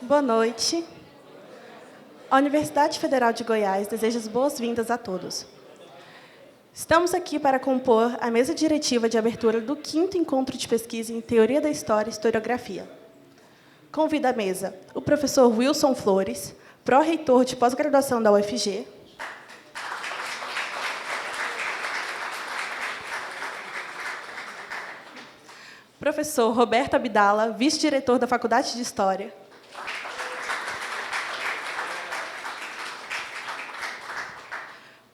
Boa noite. A Universidade Federal de Goiás deseja as boas-vindas a todos. Estamos aqui para compor a mesa diretiva de abertura do 5º Encontro de Pesquisa em Teoria da História e Historiografia. Convido à mesa o professor Wilson Flores, pró-reitor de pós-graduação da UFG, professor Roberto Abdala, vice-diretor da Faculdade de História,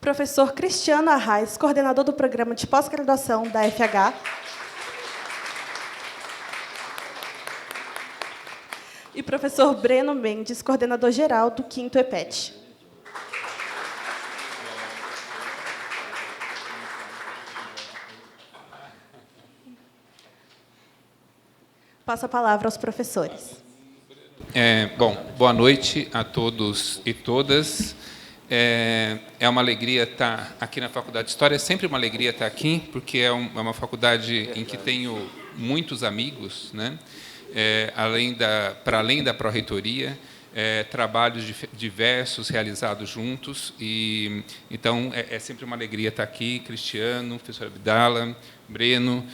professor Cristiano Arraes, coordenador do programa de pós-graduação da FH, e professor Breno Mendes, coordenador-geral do V EPETHH. Passo a palavra aos professores. Bom, boa noite a todos e todas. É uma alegria estar aqui na Faculdade de História. É sempre uma alegria estar aqui, porque é uma faculdade em que tenho muitos amigos, né? Para além da pró-reitoria, trabalhos diversos realizados juntos. E então é sempre uma alegria estar aqui. Cristiano, professor Abdala, Breno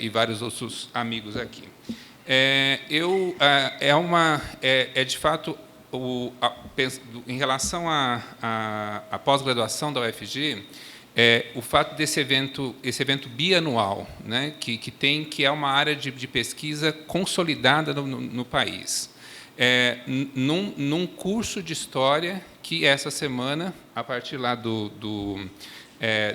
e vários outros amigos aqui. De fato, em relação à pós-graduação da UFG, o fato desse evento bianual, né, que é uma área de pesquisa consolidada no país. Num curso de História que, essa semana, a partir lá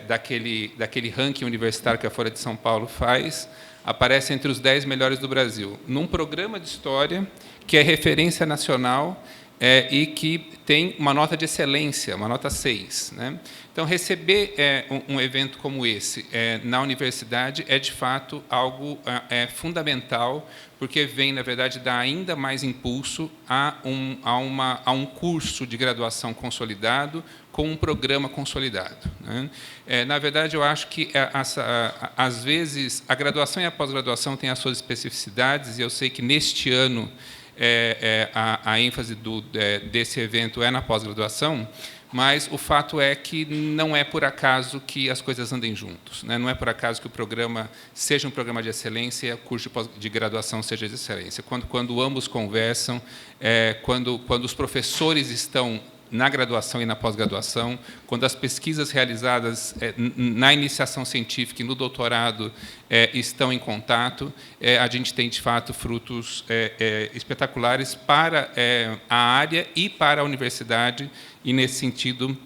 daquele ranking universitário que a Folha de São Paulo faz, aparece entre os 10 melhores do Brasil, num programa de História que é referência nacional e que tem uma nota de excelência, uma nota 6. Né? Então, receber um evento como esse na universidade é, de fato, algo fundamental, porque vem, na verdade, dar ainda mais impulso a um curso de graduação consolidado com um programa consolidado. Né? Na verdade, eu acho que, às vezes, a graduação e a pós-graduação têm as suas especificidades, e eu sei que, neste ano, a ênfase desse evento é na pós-graduação, mas o fato é que não é por acaso que as coisas andem juntos, né? Não é por acaso que o programa seja um programa de excelência e o curso de graduação seja de excelência. Quando ambos conversam, quando os professores estão na graduação e na pós-graduação, quando as pesquisas realizadas na iniciação científica e no doutorado estão em contato, a gente tem, de fato, frutos espetaculares para a área e para a universidade, e, nesse sentido,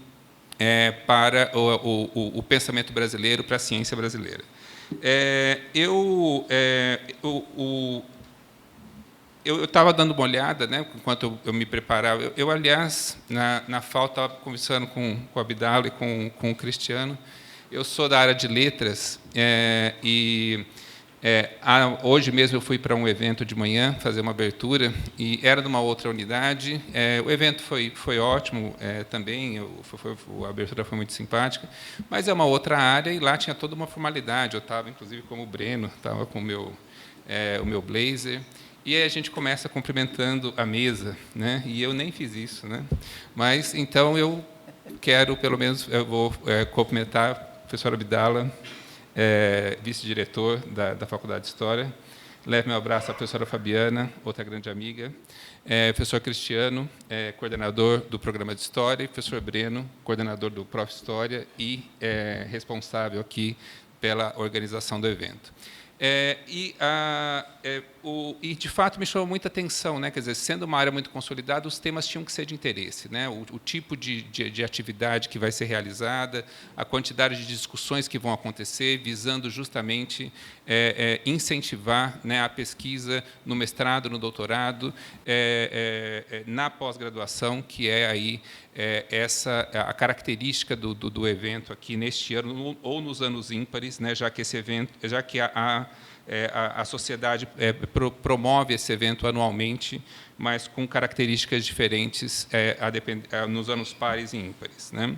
para o pensamento brasileiro, para a ciência brasileira. Eu estava dando uma olhada, né, enquanto eu me preparava. Aliás, na FAO, estava conversando com o Abdala e com o Cristiano. Eu sou da área de letras hoje mesmo eu fui para um evento de manhã fazer uma abertura e era de uma outra unidade. O evento foi ótimo também, a abertura foi muito simpática, mas é uma outra área e lá tinha toda uma formalidade. Eu estava, inclusive, como o Breno, estava com o meu blazer. E aí a gente começa cumprimentando a mesa, né? E eu nem fiz isso, né? Mas, então, eu quero, pelo menos, eu vou cumprimentar o professor Abdala, vice-diretor da Faculdade de História. Leve meu abraço à professora Fabiana, outra grande amiga. Professor Cristiano, coordenador do programa de História. E professor Breno, coordenador do Prof. História e responsável aqui pela organização do evento. De fato, me chamou muita atenção, né? Quer dizer, sendo uma área muito consolidada, os temas tinham que ser de interesse, né? O tipo de atividade que vai ser realizada, a quantidade de discussões que vão acontecer, visando justamente incentivar, né, a pesquisa no mestrado, no doutorado, na pós-graduação, que é aí a característica do evento aqui neste ano ou nos anos ímpares, né? Já que a sociedade promove esse evento anualmente, mas com características diferentes nos anos pares e ímpares, né?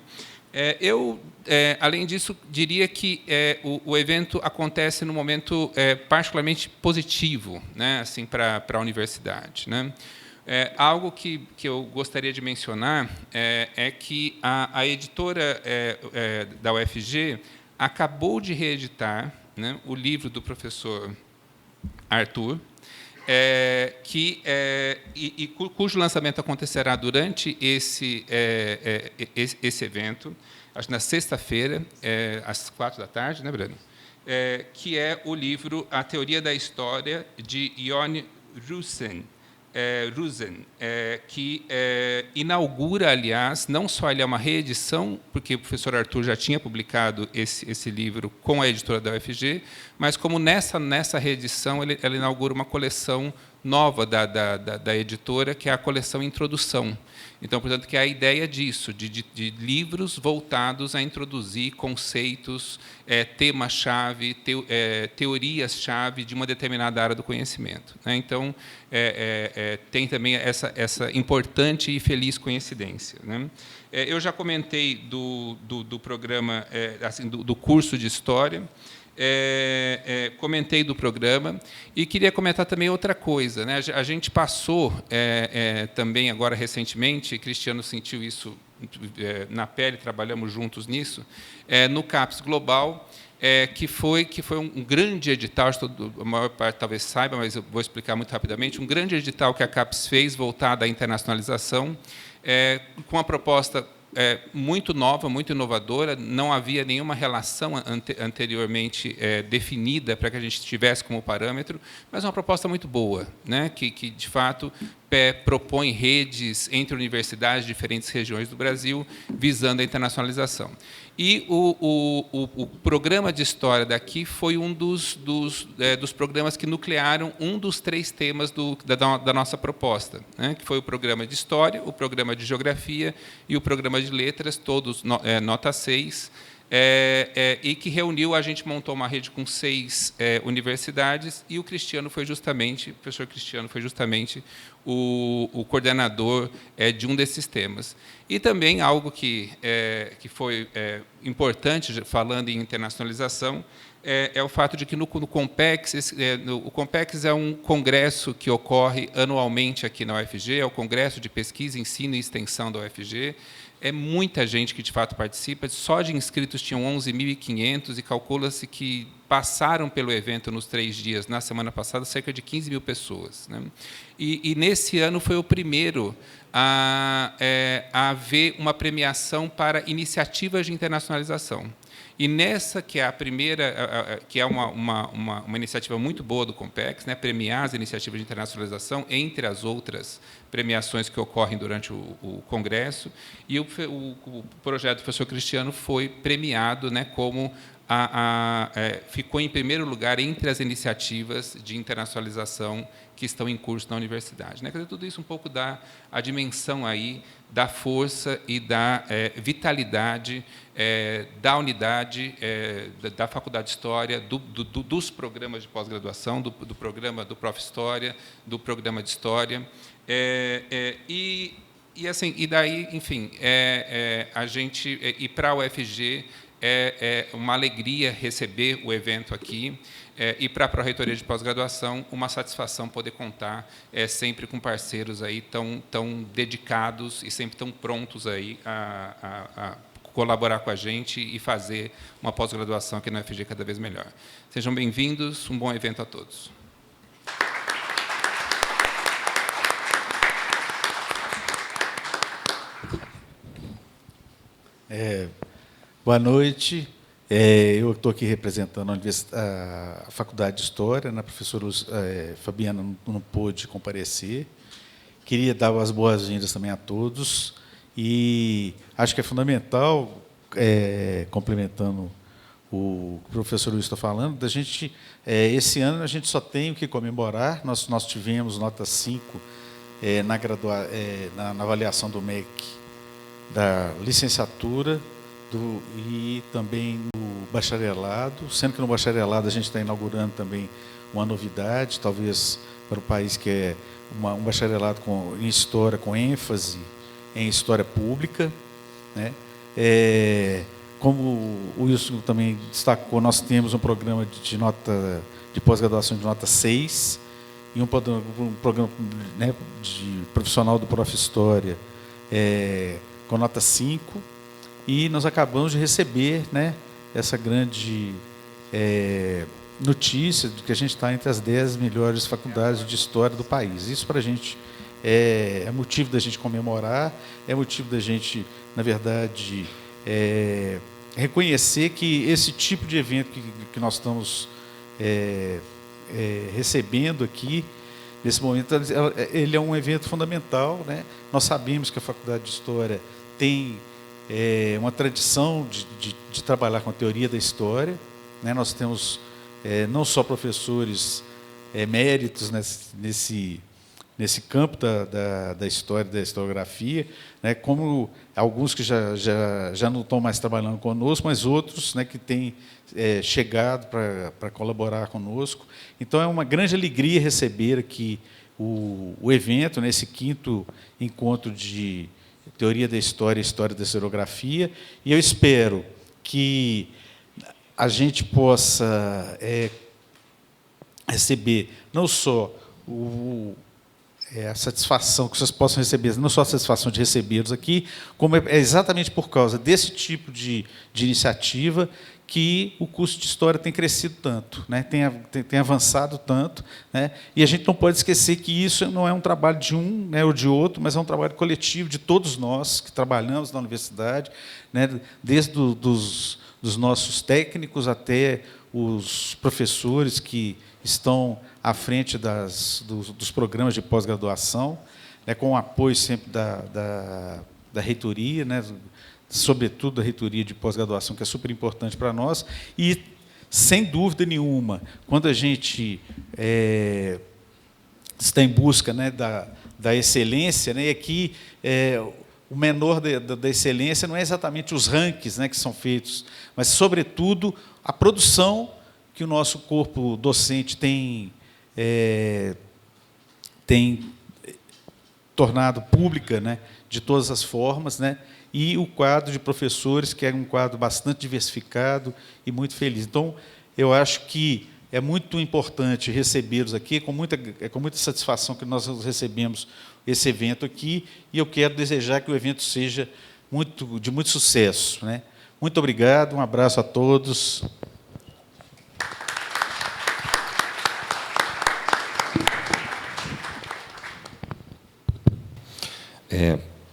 Além disso, diria que o evento acontece num momento particularmente positivo, né, assim, para a universidade, né? Algo que eu gostaria de mencionar é que a editora da UFG acabou de reeditar, né, o livro do professor Arthur, cujo lançamento acontecerá durante esse evento, acho que na sexta-feira, às 16h, né, Breno? Que é o livro A Teoria da História, de Ion Rusen, que inaugura, aliás, não só ele é uma reedição, porque o professor Arthur já tinha publicado esse livro com a editora da UFG, mas como nessa reedição ela inaugura uma coleção nova da editora, que é a coleção Introdução. Então, portanto, que é a ideia disso, de livros voltados a introduzir conceitos, temas-chave, teorias-chave de uma determinada área do conhecimento, né? Então, tem também essa importante e feliz coincidência, né? Eu já comentei do programa, assim, do curso de História, comentei do programa e queria comentar também outra coisa, né? A gente passou também agora recentemente, Cristiano sentiu isso na pele, trabalhamos juntos nisso, no CAPES Global, que foi um grande edital, a maior parte talvez saiba, mas eu vou explicar muito rapidamente, um grande edital que a CAPES fez voltado à internacionalização, com uma proposta muito nova, muito inovadora, não havia nenhuma relação anteriormente definida para que a gente tivesse como parâmetro, mas uma proposta muito boa, né? que de fato, propõe redes entre universidades de diferentes regiões do Brasil, visando a internacionalização. E o programa de História daqui foi um dos programas que nuclearam um dos 3 temas da nossa proposta, né? Que foi o programa de História, o programa de Geografia e o programa de Letras, todos nota 6, e que reuniu, a gente montou uma rede com 6 universidades, e o professor Cristiano foi justamente o coordenador de um desses temas. E também algo que foi importante, falando em internacionalização, é o fato de que no Compex, o Compex é um congresso que ocorre anualmente aqui na UFG, é o Congresso de Pesquisa, Ensino e Extensão da UFG. É muita gente que, de fato, participa. Só de inscritos tinham 11.500 e calcula-se que passaram pelo evento nos 3 dias, na semana passada, cerca de 15.000 pessoas, né? E nesse ano foi o primeiro a haver uma premiação para iniciativas de internacionalização. E nessa, que é a primeira, que é uma iniciativa muito boa do Compex, né, premiar as iniciativas de internacionalização, entre as outras premiações que ocorrem durante o Congresso, e o projeto do professor Cristiano foi premiado, né, como ficou em primeiro lugar entre as iniciativas de internacionalização que estão em curso na universidade, né? Quer dizer, tudo isso um pouco dá a dimensão aí da força e da vitalidade da unidade da Faculdade de História, dos programas de pós-graduação, do programa do Prof. História, do programa de História, e daí, enfim, a gente ir para a UFG é uma alegria receber o evento aqui, e para a Pró-Reitoria de Pós-Graduação, uma satisfação poder contar sempre com parceiros aí tão dedicados e sempre tão prontos aí a colaborar com a gente e fazer uma pós-graduação aqui na UFG cada vez melhor. Sejam bem-vindos, um bom evento a todos. Boa noite. Eu estou aqui representando a Faculdade de História, né? A professora Fabiana não pôde comparecer. Queria dar as boas-vindas também a todos. E acho que é fundamental, complementando o que o professor Luiz está falando, da gente, esse ano a gente só tem o que comemorar. Nós tivemos nota 5 na avaliação do MEC da licenciatura e também no bacharelado, sendo que no bacharelado a gente está inaugurando também uma novidade, talvez para o país, que é um bacharelado em História, com ênfase em História Pública, né? Como o Wilson também destacou, nós temos um programa de pós-graduação de nota 6, em um programa, né, de profissional do Prof. História, com nota 5, e nós acabamos de receber, né, essa grande notícia de que a gente está entre as 10 melhores faculdades de História do país. Isso, para a gente, é motivo da gente comemorar, é motivo da gente, na verdade, reconhecer que esse tipo de evento que nós estamos recebendo aqui, nesse momento, ele é um evento fundamental, né? Nós sabemos que a Faculdade de História tem uma tradição de trabalhar com a teoria da história, né? Nós temos não só professores eméritos nesse campo da história, da historiografia, né, como alguns que já não estão mais trabalhando conosco, mas outros, né, que têm chegado para colaborar conosco. Então, é uma grande alegria receber aqui o evento, nesse 5º encontro de Teoria da História e História da Historiografia, e eu espero que a gente possa receber não só a satisfação, que vocês possam receber, não só a satisfação de recebê-los aqui, como é exatamente por causa desse tipo de iniciativa que o curso de História tem crescido tanto, né? Tem avançado tanto, né? E a gente não pode esquecer que isso não é um trabalho de um, né, ou de outro, mas é um trabalho coletivo de todos nós que trabalhamos na universidade, né, desde dos nossos técnicos até os professores que estão à frente dos programas de pós-graduação, né, com o apoio sempre da reitoria, né, sobretudo da reitoria de pós-graduação, que é super importante para nós, e, sem dúvida nenhuma, quando a gente está em busca, né, da excelência, né, e aqui o menor da excelência não é exatamente os rankings, né, que são feitos, mas, sobretudo, a produção que o nosso corpo docente tem tornado pública, né, de todas as formas, né, e o quadro de professores, que é um quadro bastante diversificado e muito feliz. Então, eu acho que é muito importante recebê-los aqui, é com muita satisfação que nós recebemos esse evento aqui, e eu quero desejar que o evento seja de muito sucesso, né? Muito obrigado, um abraço a todos.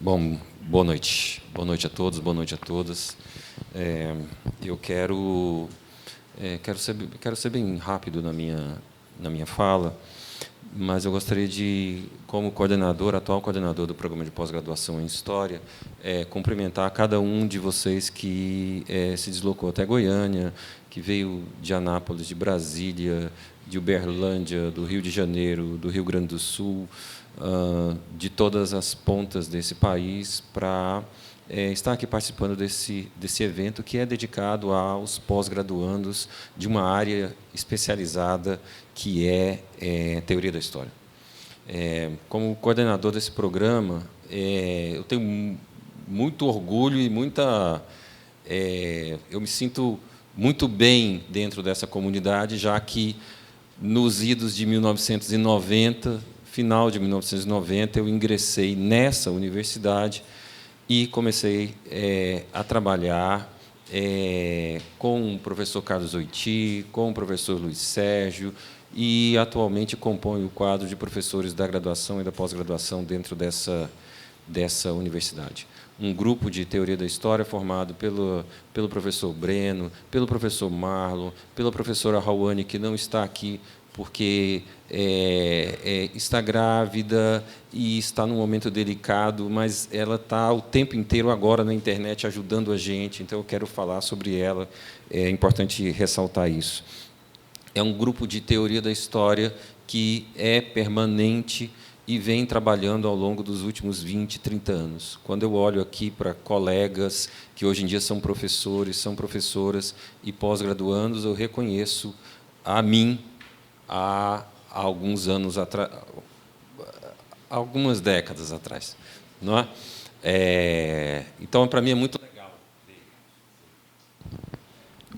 Bom, boa noite. Boa noite a todos, boa noite a todas. Eu quero ser bem rápido na minha fala, mas eu gostaria de, como atual coordenador do programa de pós-graduação em História, cumprimentar cada um de vocês que se deslocou até Goiânia, que veio de Anápolis, de Brasília, de Uberlândia, do Rio de Janeiro, do Rio Grande do Sul, de todas as pontas desse país, para estar aqui participando desse evento, que é dedicado aos pós-graduandos de uma área especializada, que é Teoria da História. Como coordenador desse programa, eu tenho muito orgulho e eu me sinto muito bem dentro dessa comunidade, já que, nos idos de 1990, final de 1990, eu ingressei nessa universidade e comecei a trabalhar com o professor Carlos Oiti, com o professor Luiz Sérgio, e atualmente componho o quadro de professores da graduação e da pós-graduação dentro dessa universidade. Um grupo de teoria da história formado pelo professor Breno, pelo professor Marlon, pela professora Rawane, que não está aqui porque está grávida e está num momento delicado, mas ela está o tempo inteiro agora na internet ajudando a gente, então eu quero falar sobre ela, é importante ressaltar isso. É um grupo de teoria da história que é permanente e vem trabalhando ao longo dos últimos 20, 30 anos. Quando eu olho aqui para colegas que hoje em dia são professores, são professoras e pós-graduandos, eu reconheço a mim, há alguns anos atrás, algumas décadas atrás, não é? Então, para mim é muito legal.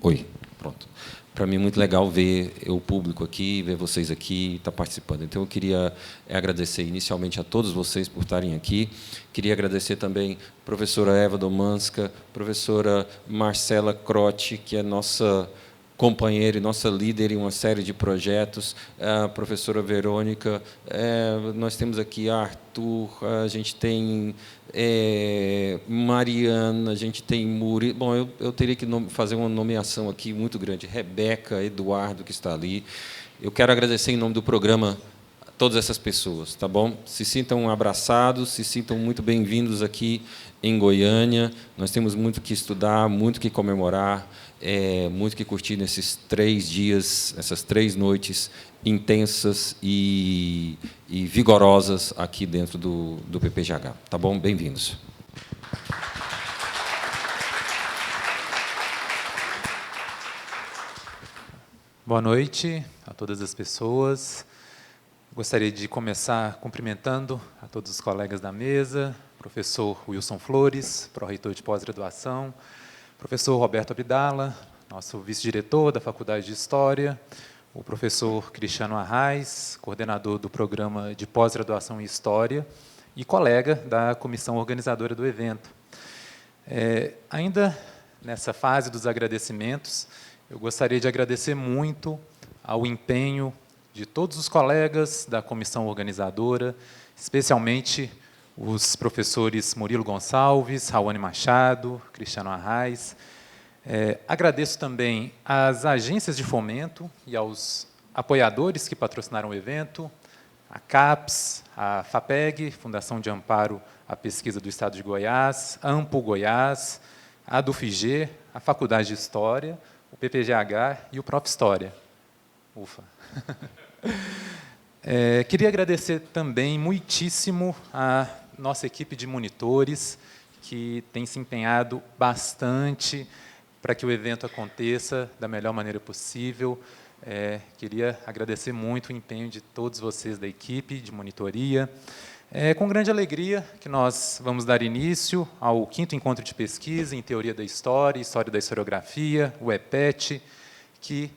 Oi, pronto. para mim, é muito legal ver o público aqui, ver vocês aqui, estar participando. Então, eu queria agradecer inicialmente a todos vocês por estarem aqui. Queria agradecer também a professora Eva Domańska, professora Marcela Crotti, que é nossa companheira e nossa líder em uma série de projetos, a professora Verônica, nós temos aqui Arthur, a gente tem Mariana, a gente tem Muri. Bom, eu teria que fazer uma nomeação aqui muito grande, Rebeca, Eduardo, que está ali. Eu quero agradecer em nome do programa a todas essas pessoas, tá bom? Se sintam abraçados, se sintam muito bem-vindos aqui em Goiânia. Nós temos muito que estudar, muito que comemorar, muito que curtir nesses 3 dias, essas 3 noites intensas e vigorosas aqui dentro do PPGH. Tá bom? Bem-vindos. Boa noite a todas as pessoas. Gostaria de começar cumprimentando a todos os colegas da mesa, professor Wilson Flores, pró-reitor de pós-graduação, professor Roberto Abdala, nosso vice-diretor da Faculdade de História, o professor Cristiano Arraes, coordenador do programa de pós-graduação em História e colega da comissão organizadora do evento. Ainda nessa fase dos agradecimentos, eu gostaria de agradecer muito ao empenho de todos os colegas da comissão organizadora, especialmente os professores Murilo Gonçalves, Raoni Machado, Cristiano Arraes. Agradeço também às agências de fomento e aos apoiadores que patrocinaram o evento, a CAPES, a FAPEG, Fundação de Amparo à Pesquisa do Estado de Goiás, a AMPO Goiás, a DUFG, a Faculdade de História, o PPGH e o Prof. História. Ufa! Queria agradecer também muitíssimo a nossa equipe de monitores, que tem se empenhado bastante para que o evento aconteça da melhor maneira possível. Queria agradecer muito o empenho de todos vocês da equipe de monitoria. Com grande alegria que nós vamos dar início ao 5º Encontro de Pesquisa em Teoria da História, História da Historiografia, o EPETHH, que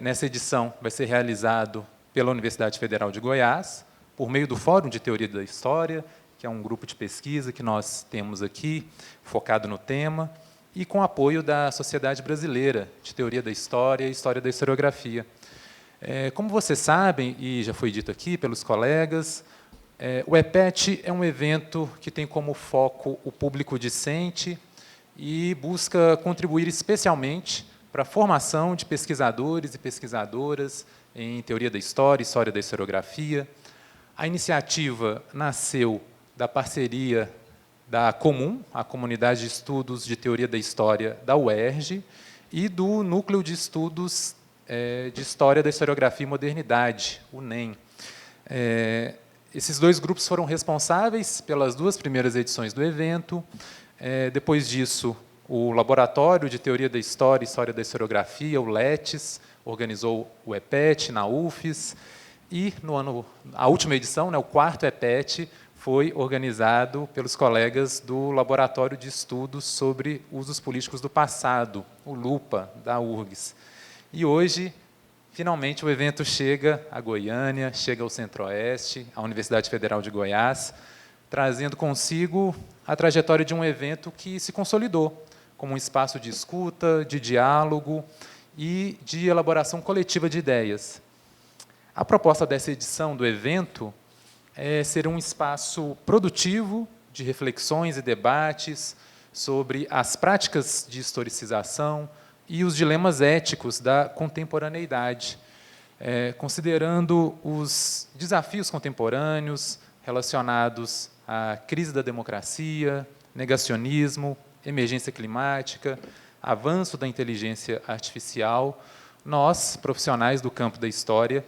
nessa edição vai ser realizado pela Universidade Federal de Goiás, por meio do Fórum de Teoria da História, que é um grupo de pesquisa que nós temos aqui, focado no tema, e com apoio da Sociedade Brasileira de Teoria da História e História da Historiografia. Como vocês sabem, e já foi dito aqui pelos colegas, o EPETHH é um evento que tem como foco o público discente e busca contribuir especialmente para a formação de pesquisadores e pesquisadoras em Teoria da História e História da Historiografia. A iniciativa nasceu da parceria da COMUM, a Comunidade de Estudos de Teoria da História da UERJ, e do Núcleo de Estudos de História da Historiografia e Modernidade, o NEHM. Esses 2 grupos foram responsáveis pelas 2 primeiras edições do evento. Depois disso, o Laboratório de Teoria da História e História da Historiografia, o LETES, organizou o EPETHH na UFES, e a última edição, o 4º EPETHH, foi organizado pelos colegas do Laboratório de Estudos sobre Usos Políticos do Passado, o LUPA, da URGS. E hoje, finalmente, o evento chega a Goiânia, chega ao Centro-Oeste, à Universidade Federal de Goiás, trazendo consigo a trajetória de um evento que se consolidou como um espaço de escuta, de diálogo e de elaboração coletiva de ideias. A proposta dessa edição do evento é ser um espaço produtivo de reflexões e debates sobre as práticas de historicização e os dilemas éticos da contemporaneidade, considerando os desafios contemporâneos relacionados à crise da democracia, negacionismo, emergência climática, avanço da inteligência artificial. Nós, profissionais do campo da história,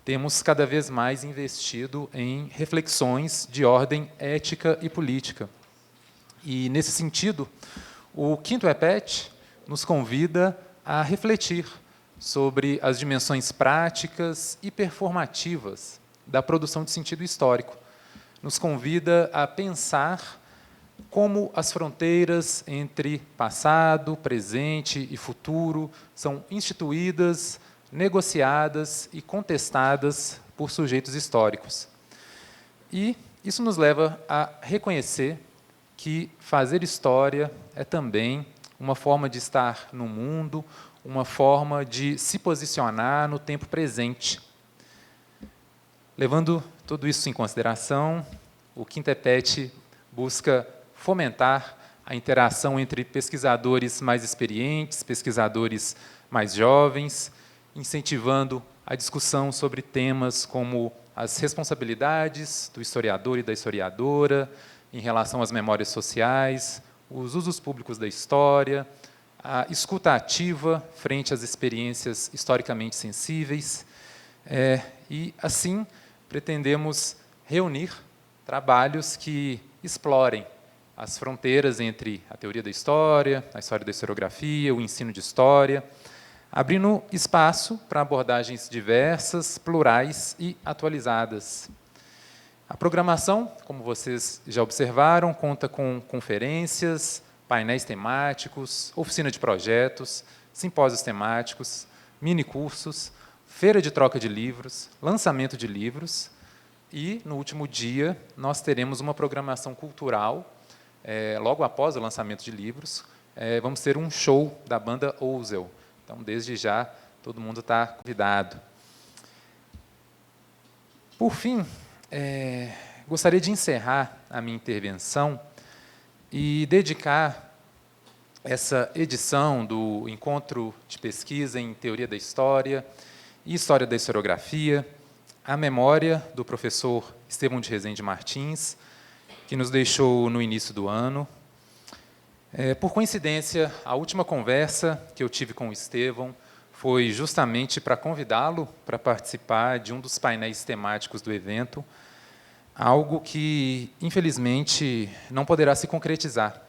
temos cada vez mais investido em reflexões de ordem ética e política. E, nesse sentido, o 5º EPETHH nos convida a refletir sobre as dimensões práticas e performativas da produção de sentido histórico. Nos convida a pensar como as fronteiras entre passado, presente e futuro são instituídas, negociadas e contestadas por sujeitos históricos. E isso nos leva a reconhecer que fazer história é também uma forma de estar no mundo, uma forma de se posicionar no tempo presente. Levando tudo isso em consideração, o V EPETHH busca fomentar a interação entre pesquisadores mais experientes, pesquisadores mais jovens, incentivando a discussão sobre temas como as responsabilidades do historiador e da historiadora em relação às memórias sociais, os usos públicos da história, a escuta ativa frente às experiências historicamente sensíveis. E, assim, pretendemos reunir trabalhos que explorem as fronteiras entre a teoria da história, a história da historiografia, o ensino de história, abrindo espaço para abordagens diversas, plurais e atualizadas. A programação, como vocês já observaram, conta com conferências, painéis temáticos, oficina de projetos, simpósios temáticos, minicursos, feira de troca de livros, lançamento de livros e, no último dia, nós teremos uma programação cultural. Logo após o lançamento de livros, vamos ter um show da banda Usos. Então, desde já, todo mundo está convidado. Por fim, gostaria de encerrar a minha intervenção e dedicar essa edição do Encontro de Pesquisa em Teoria da História e História da Historiografia à memória do professor Estevão de Rezende Martins, que nos deixou no início do ano. Por coincidência, a última conversa que eu tive com o Estevão foi justamente para convidá-lo para participar de um dos painéis temáticos do evento, algo que, infelizmente, não poderá se concretizar.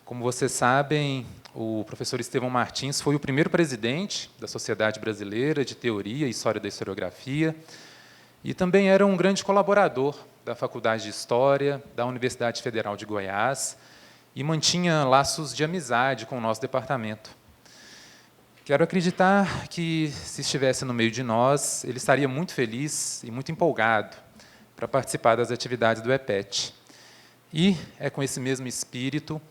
Como vocês sabem, o professor Estevão Martins foi o primeiro presidente da Sociedade Brasileira de Teoria e História da Historiografia e também era um grande colaborador da Faculdade de História da Universidade Federal de Goiás e mantinha laços de amizade com o nosso departamento. Quero acreditar que, se estivesse no meio de nós, ele estaria muito feliz e muito empolgado para participar das atividades do EPETHH. E é com esse mesmo espírito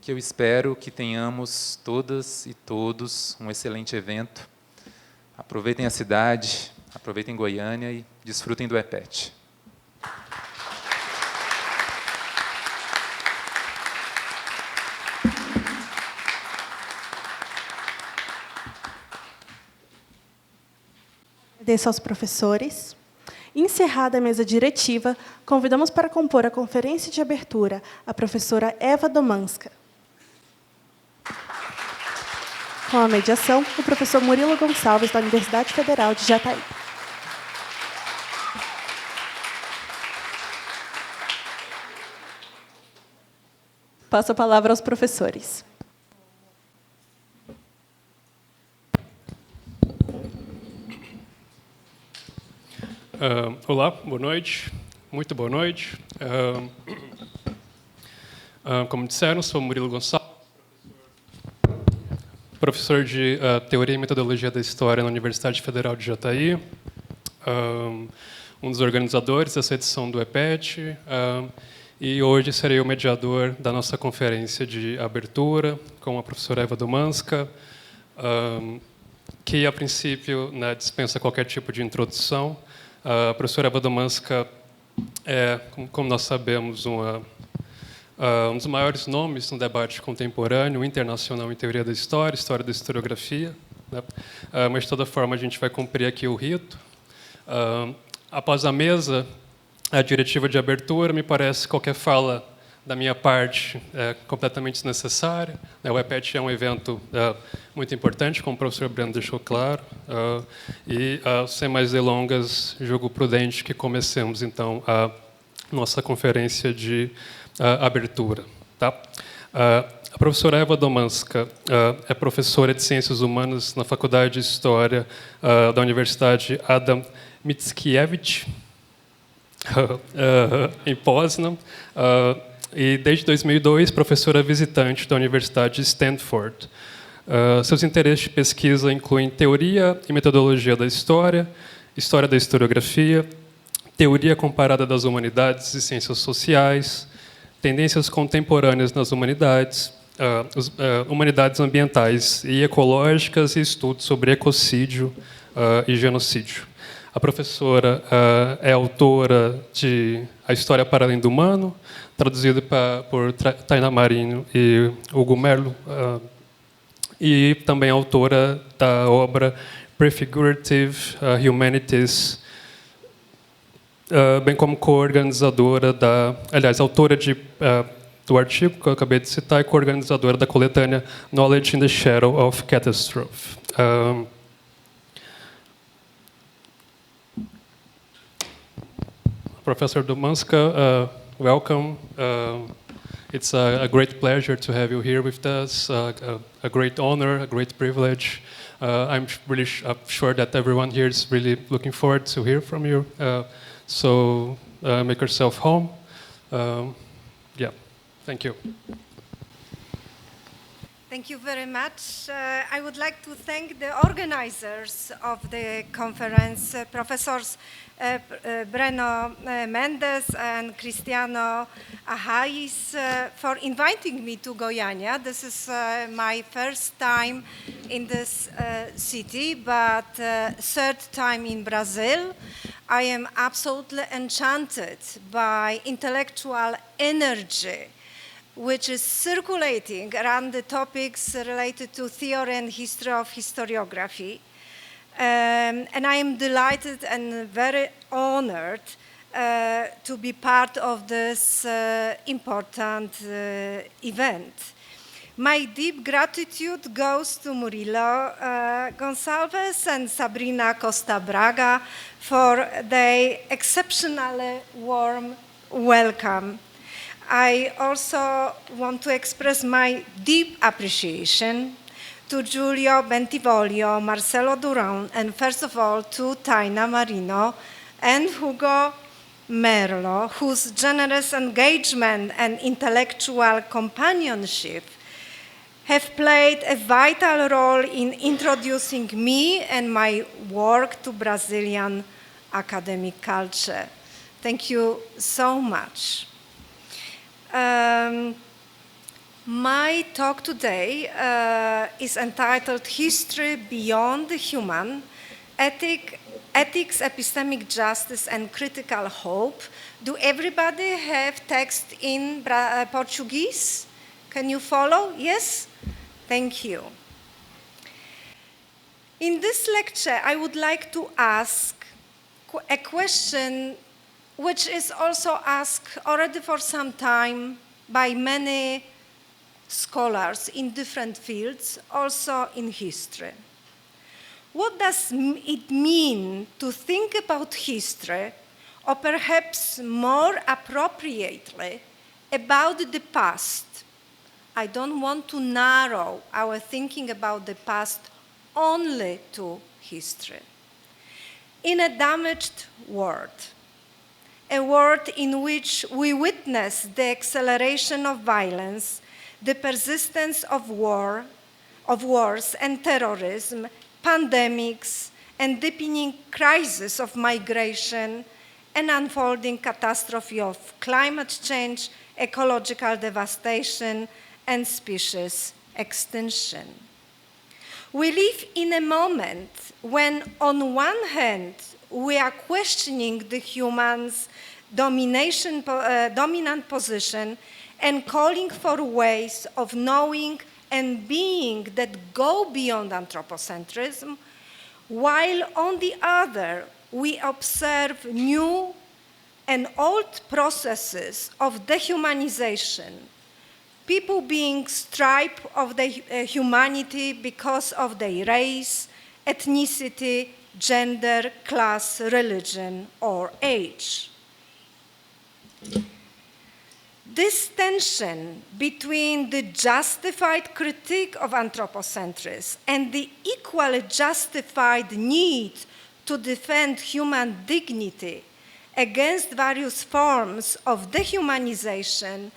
que eu espero que tenhamos todas e todos um excelente evento. Aproveitem a cidade, aproveitem Goiânia e desfrutem do EPETHH. Agradeço aos professores. Encerrada a mesa diretiva, convidamos para compor a conferência de abertura a professora Eva Domańska. Com a mediação, o professor Murilo Gonçalves, da Universidade Federal de Jataí. Passo a palavra aos professores. Olá, boa noite. Muito boa noite. Como disseram, sou Murilo Gonçalves, professor de Teoria e Metodologia da História na Universidade Federal de Jataí, um dos organizadores dessa edição do EPETHH, e hoje serei o mediador da nossa conferência de abertura com a professora Eva Domańska, que, a princípio, dispensa qualquer tipo de introdução. A professora Eva Domańska é, como nós sabemos, um dos maiores nomes no debate contemporâneo internacional em teoria da história, história da historiografia, né? Mas, de toda forma, a gente vai cumprir aqui o rito. Após a mesa, a diretiva de abertura, me parece qualquer fala da minha parte é completamente desnecessária. O EPETHH é um evento muito importante, como o professor Breno deixou claro, e, sem mais delongas, julgo prudente que comecemos, então, a nossa conferência de abertura. Tá? A professora Eva Domańska é professora de Ciências Humanas na Faculdade de História da Universidade Mickiewicz, em Poznań. e, desde 2002, professora visitante da Universidade de Stanford. Seus interesses de pesquisa incluem teoria e metodologia da história, história da historiografia, teoria comparada das humanidades e ciências sociais, tendências contemporâneas nas humanidades, humanidades ambientais e ecológicas e estudos sobre ecocídio e genocídio. A professora é autora de A História para Além do Humano, traduzida por Tainá Marinho e Hugo Merlo, e também autora da obra Prefigurative Humanities, bem como co-organizadora autora do artigo que eu acabei de citar e co-organizadora da coletânea Knowledge in the Shadow of Catastrophe. Professor Domańska, welcome. It's a great pleasure to have you here with us, a great honor, a great privilege. I'm really sure that everyone here is really looking forward to hear from you. So make yourself home. Yeah, thank you. Thank you very much. I would like to thank the organizers of the conference, Professors Breno Mendes and Cristiano Arraiz, for inviting me to Goiânia. This is my first time in this city, but third time in Brazil. I am absolutely enchanted by intellectual energy which is circulating around the topics related to theory and history of historiography. And I am delighted and very honored to be part of this important event. My deep gratitude goes to Murilo Gonçalves and Sabrina Costa Braga for their exceptionally warm welcome. I also want to express my deep appreciation to Giulio Bentivoglio, Marcelo Duran, and first of all to Tainá Marinho and Hugo Merlo, whose generous engagement and intellectual companionship have played a vital role in introducing me and my work to Brazilian academic culture. Thank you so much. My talk today is entitled History Beyond the Human, Ethics, Epistemic Justice, and Critical Hope. Do everybody have text in Portuguese? Can you follow? Yes? Thank you. In this lecture, I would like to ask a question which is also asked already for some time by many scholars in different fields, also in history. What does it mean to think about history, or perhaps more appropriately, about the past? I don't want to narrow our thinking about the past only to history. In a damaged world, a world in which we witness the acceleration of violence, the persistence of wars and terrorism, pandemics, and deepening crisis of migration, and unfolding catastrophe of climate change, ecological devastation, and species extinction. We live in a moment when, on one hand, we are questioning the human's dominant position and calling for ways of knowing and being that go beyond anthropocentrism, while on the other, we observe new and old processes of dehumanization, people being stripped of their humanity because of their race, ethnicity, gender, class, religion, or age. This tension between the justified critique of anthropocentrism and the equally justified need to defend human dignity against various forms of dehumanization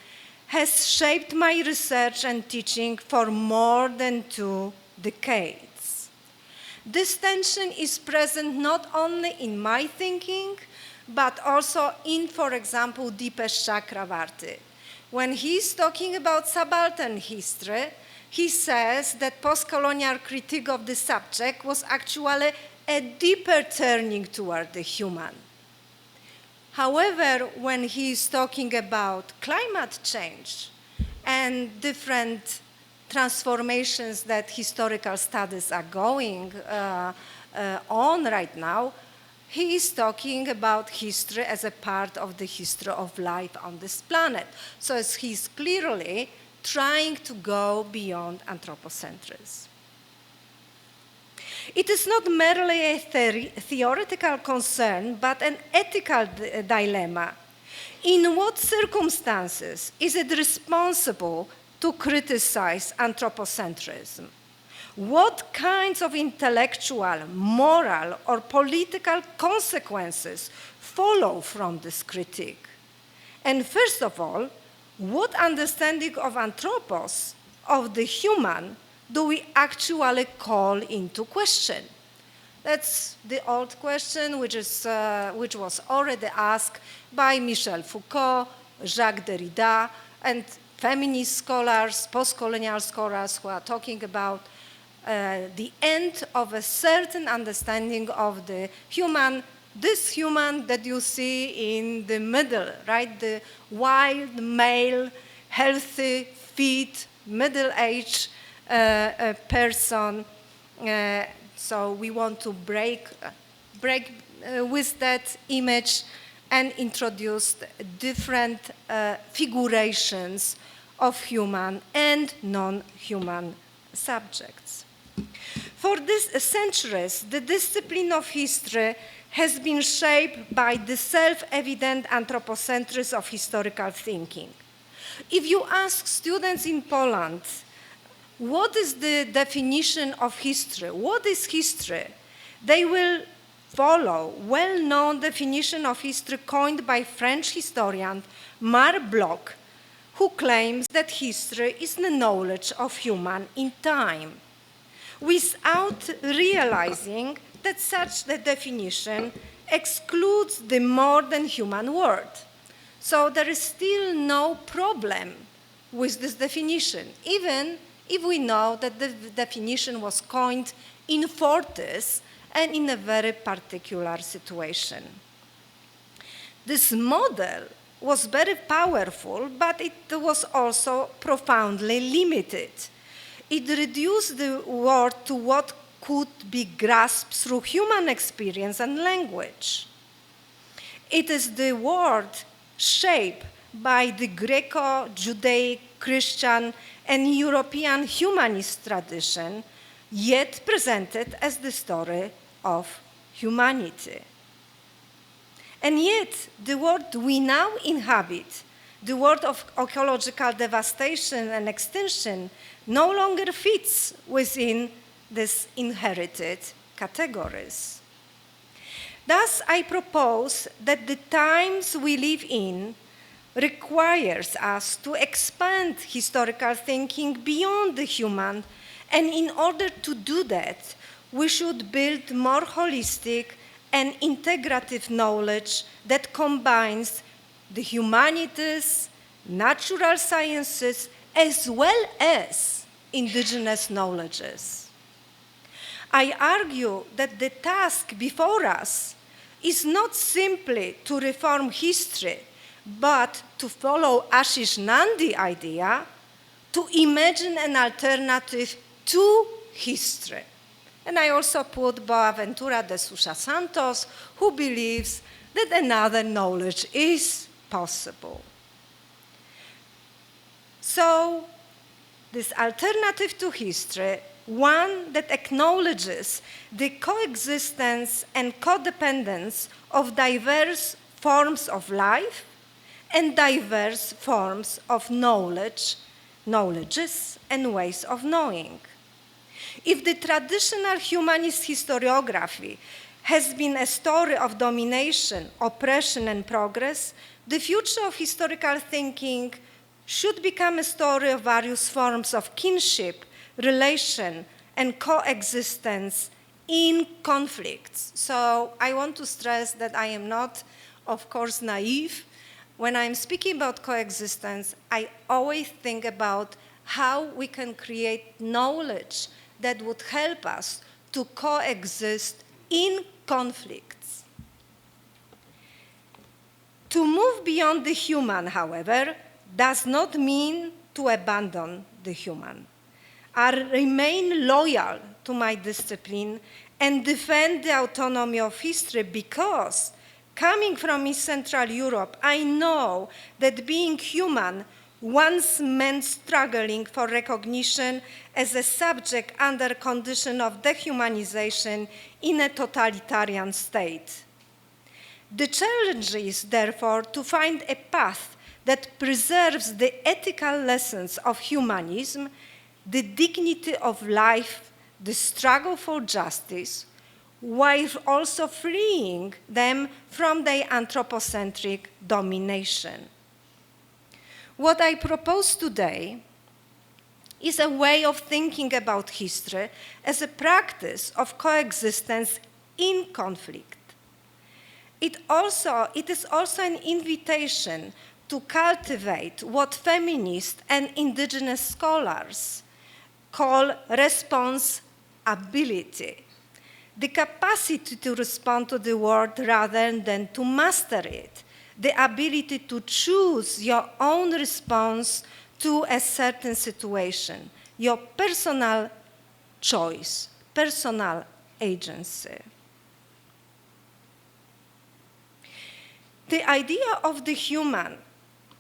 has shaped my research and teaching for more than 2 decades. This tension is present not only in my thinking, but also in, for example, Dipesh Chakravarty. When he's talking about subaltern history, he says that post-colonial critique of the subject was actually a deeper turning toward the human. However, when he's talking about climate change and different transformations that historical studies are going on right now, he is talking about history as a part of the history of life on this planet. So he's clearly trying to go beyond anthropocentrism. It is not merely a theoretical concern, but an ethical dilemma. In what circumstances is it responsible to criticize anthropocentrism? What kinds of intellectual, moral, or political consequences follow from this critique? And first of all, what understanding of anthropos, of the human, do we actually call into question? That's the old question which was already asked by Michel Foucault, Jacques Derrida, and feminist scholars, post-colonial scholars who are talking about the end of a certain understanding of the human, this human that you see in the middle, right? The wild, male, healthy, fit, middle-aged person. So we want to break with that image and introduce different figurations of human and non-human subjects. For these centuries, the discipline of history has been shaped by the self-evident anthropocentrism of historical thinking. If you ask students in Poland, what is the definition of history? What is history? They will follow well-known definition of history coined by French historian Marc Bloch, who claims that history is the knowledge of human in time, without realizing that such the definition excludes the more than human world. So there is still no problem with this definition, even if we know that the definition was coined in the 40s and in a very particular situation. This model was very powerful, but it was also profoundly limited. It reduced the world to what could be grasped through human experience and language. It is the world shaped by the Greco-Judaic, Christian, and European humanist tradition, yet presented as the story of humanity. And yet, the world we now inhabit, the world of ecological devastation and extinction, no longer fits within these inherited categories. Thus, I propose that the times we live in requires us to expand historical thinking beyond the human, and in order to do that, we should build more holistic and integrative knowledge that combines the humanities, natural sciences, as well as indigenous knowledges. I argue that the task before us is not simply to reform history, but to follow Ashish Nandi's idea to imagine an alternative to history. And I also put Boaventura de Sousa Santos, who believes that another knowledge is possible. So, this alternative to history, one that acknowledges the coexistence and codependence of diverse forms of life and diverse forms of knowledges and ways of knowing. If the traditional humanist historiography has been a story of domination, oppression, and progress, the future of historical thinking should become a story of various forms of kinship, relation, and coexistence in conflicts. So I want to stress that I am not, of course, naive. When I'm speaking about coexistence, I always think about how we can create knowledge that would help us to coexist in conflicts. To move beyond the human, however, does not mean to abandon the human. I remain loyal to my discipline and defend the autonomy of history because, coming from East Central Europe, I know that being human once meant struggling for recognition as a subject under condition of dehumanization in a totalitarian state. The challenge is, therefore, to find a path that preserves the ethical lessons of humanism, the dignity of life, the struggle for justice, while also freeing them from their anthropocentric domination. What I propose today is a way of thinking about history as a practice of coexistence in conflict. It is also an invitation to cultivate what feminists and indigenous scholars call responsibility, the capacity to respond to the world rather than to master it, the ability to choose your own response to a certain situation, your personal choice, personal agency. The idea of the human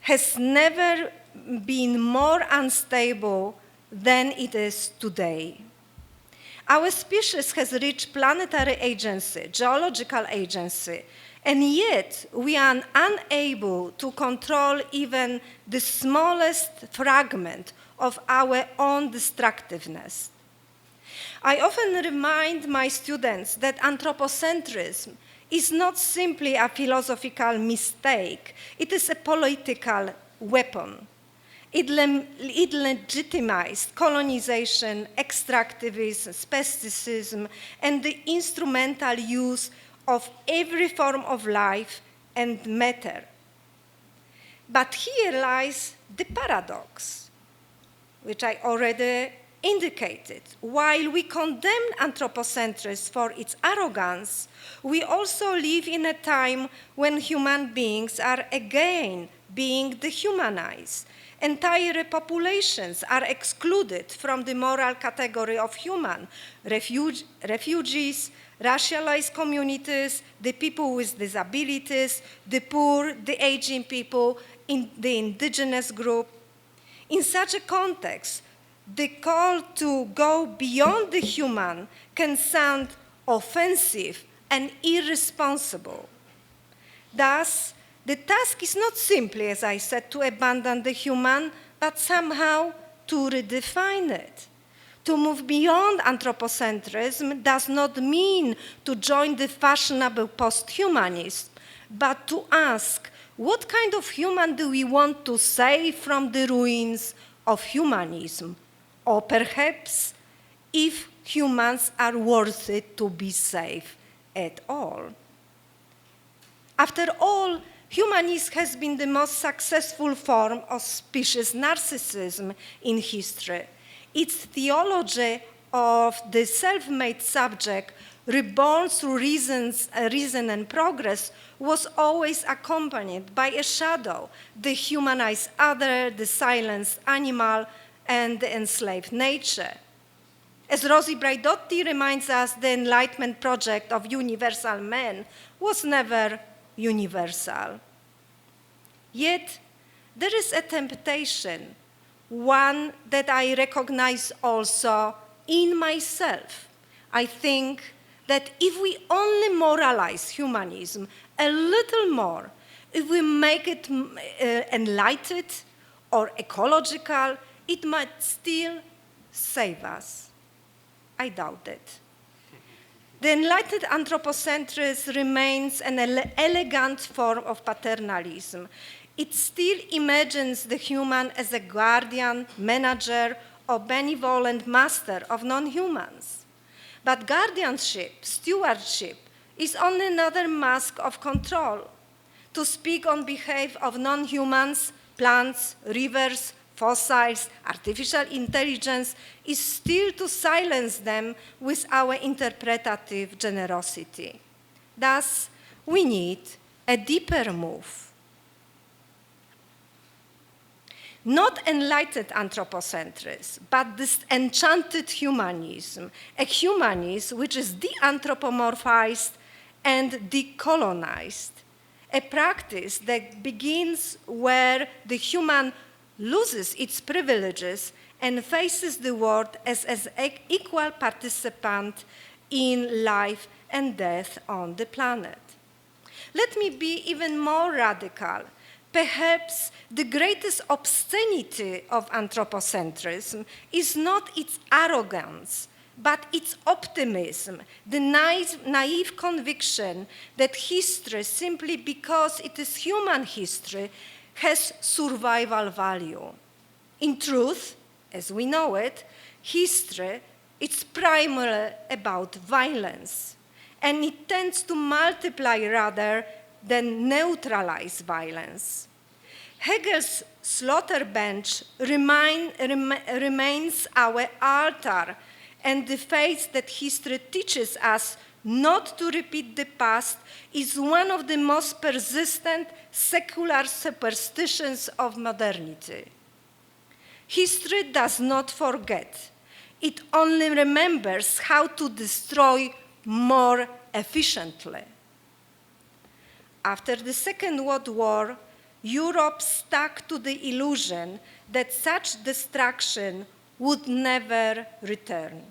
has never been more unstable than it is today. Our species has reached planetary agency, geological agency, and yet we are unable to control even the smallest fragment of our own destructiveness. I often remind my students that anthropocentrism is not simply a philosophical mistake, it is a political weapon. It legitimized colonization, extractivism, speciesism, and the instrumental use of every form of life and matter. But here lies the paradox, which I already indicated. While we condemn anthropocentrism for its arrogance, we also live in a time when human beings are again being dehumanized. Entire populations are excluded from the moral category of human. Refugees, racialized communities, the people with disabilities, the poor, the aging people, in the indigenous group. In such a context, the call to go beyond the human can sound offensive and irresponsible. Thus, the task is not simply, as I said, to abandon the human, but somehow to redefine it. To move beyond anthropocentrism does not mean to join the fashionable post-humanism, but to ask, what kind of human do we want to save from the ruins of humanism? Or perhaps, if humans are worth it to be saved at all. After all, humanism has been the most successful form of species narcissism in history. Its theology of the self-made subject, reborn through reason and progress, was always accompanied by a shadow, the humanized other, the silenced animal, and the enslaved nature. As Rosi Braidotti reminds us, the Enlightenment project of universal man was never universal. Yet, there is a temptation, one that I recognize also in myself. I think that if we only moralize humanism a little more, if we make it enlightened or ecological, it might still save us. I doubt it. The enlightened anthropocentrism remains an elegant form of paternalism. it still imagines the human as a guardian, manager, or benevolent master of non-humans. But guardianship, stewardship, is only another mask of control. To speak on behalf of non-humans, plants, rivers, fossils, artificial intelligence, is still to silence them with our interpretative generosity. Thus, we need a deeper move. Not enlightened anthropocentrism, but this enchanted humanism, a humanism which is de-anthropomorphized and decolonized, a practice that begins where the human loses its privileges and faces the world as an equal participant in life and death on the planet. Let me be even more radical. Perhaps the greatest obscenity of anthropocentrism is not its arrogance, but its optimism, the naive conviction that history, simply because it is human history, has survival value. In truth, as we know it, history is primarily about violence, and it tends to multiply rather than neutralize violence. Hegel's slaughter bench remains our altar, and the faith that history teaches us not to repeat the past is one of the most persistent secular superstitions of modernity. History does not forget. It only remembers how to destroy more efficiently. After the Second World War, Europe stuck to the illusion that such destruction would never return.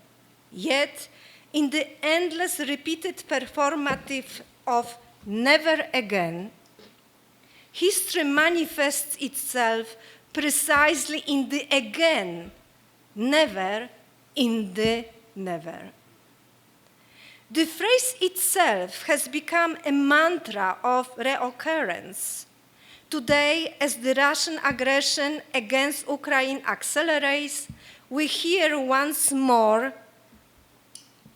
Yet, in the endless repeated performative of never again, history manifests itself precisely in the again, never in the never. The phrase itself has become a mantra of reoccurrence. Today, as the Russian aggression against Ukraine accelerates, we hear once more,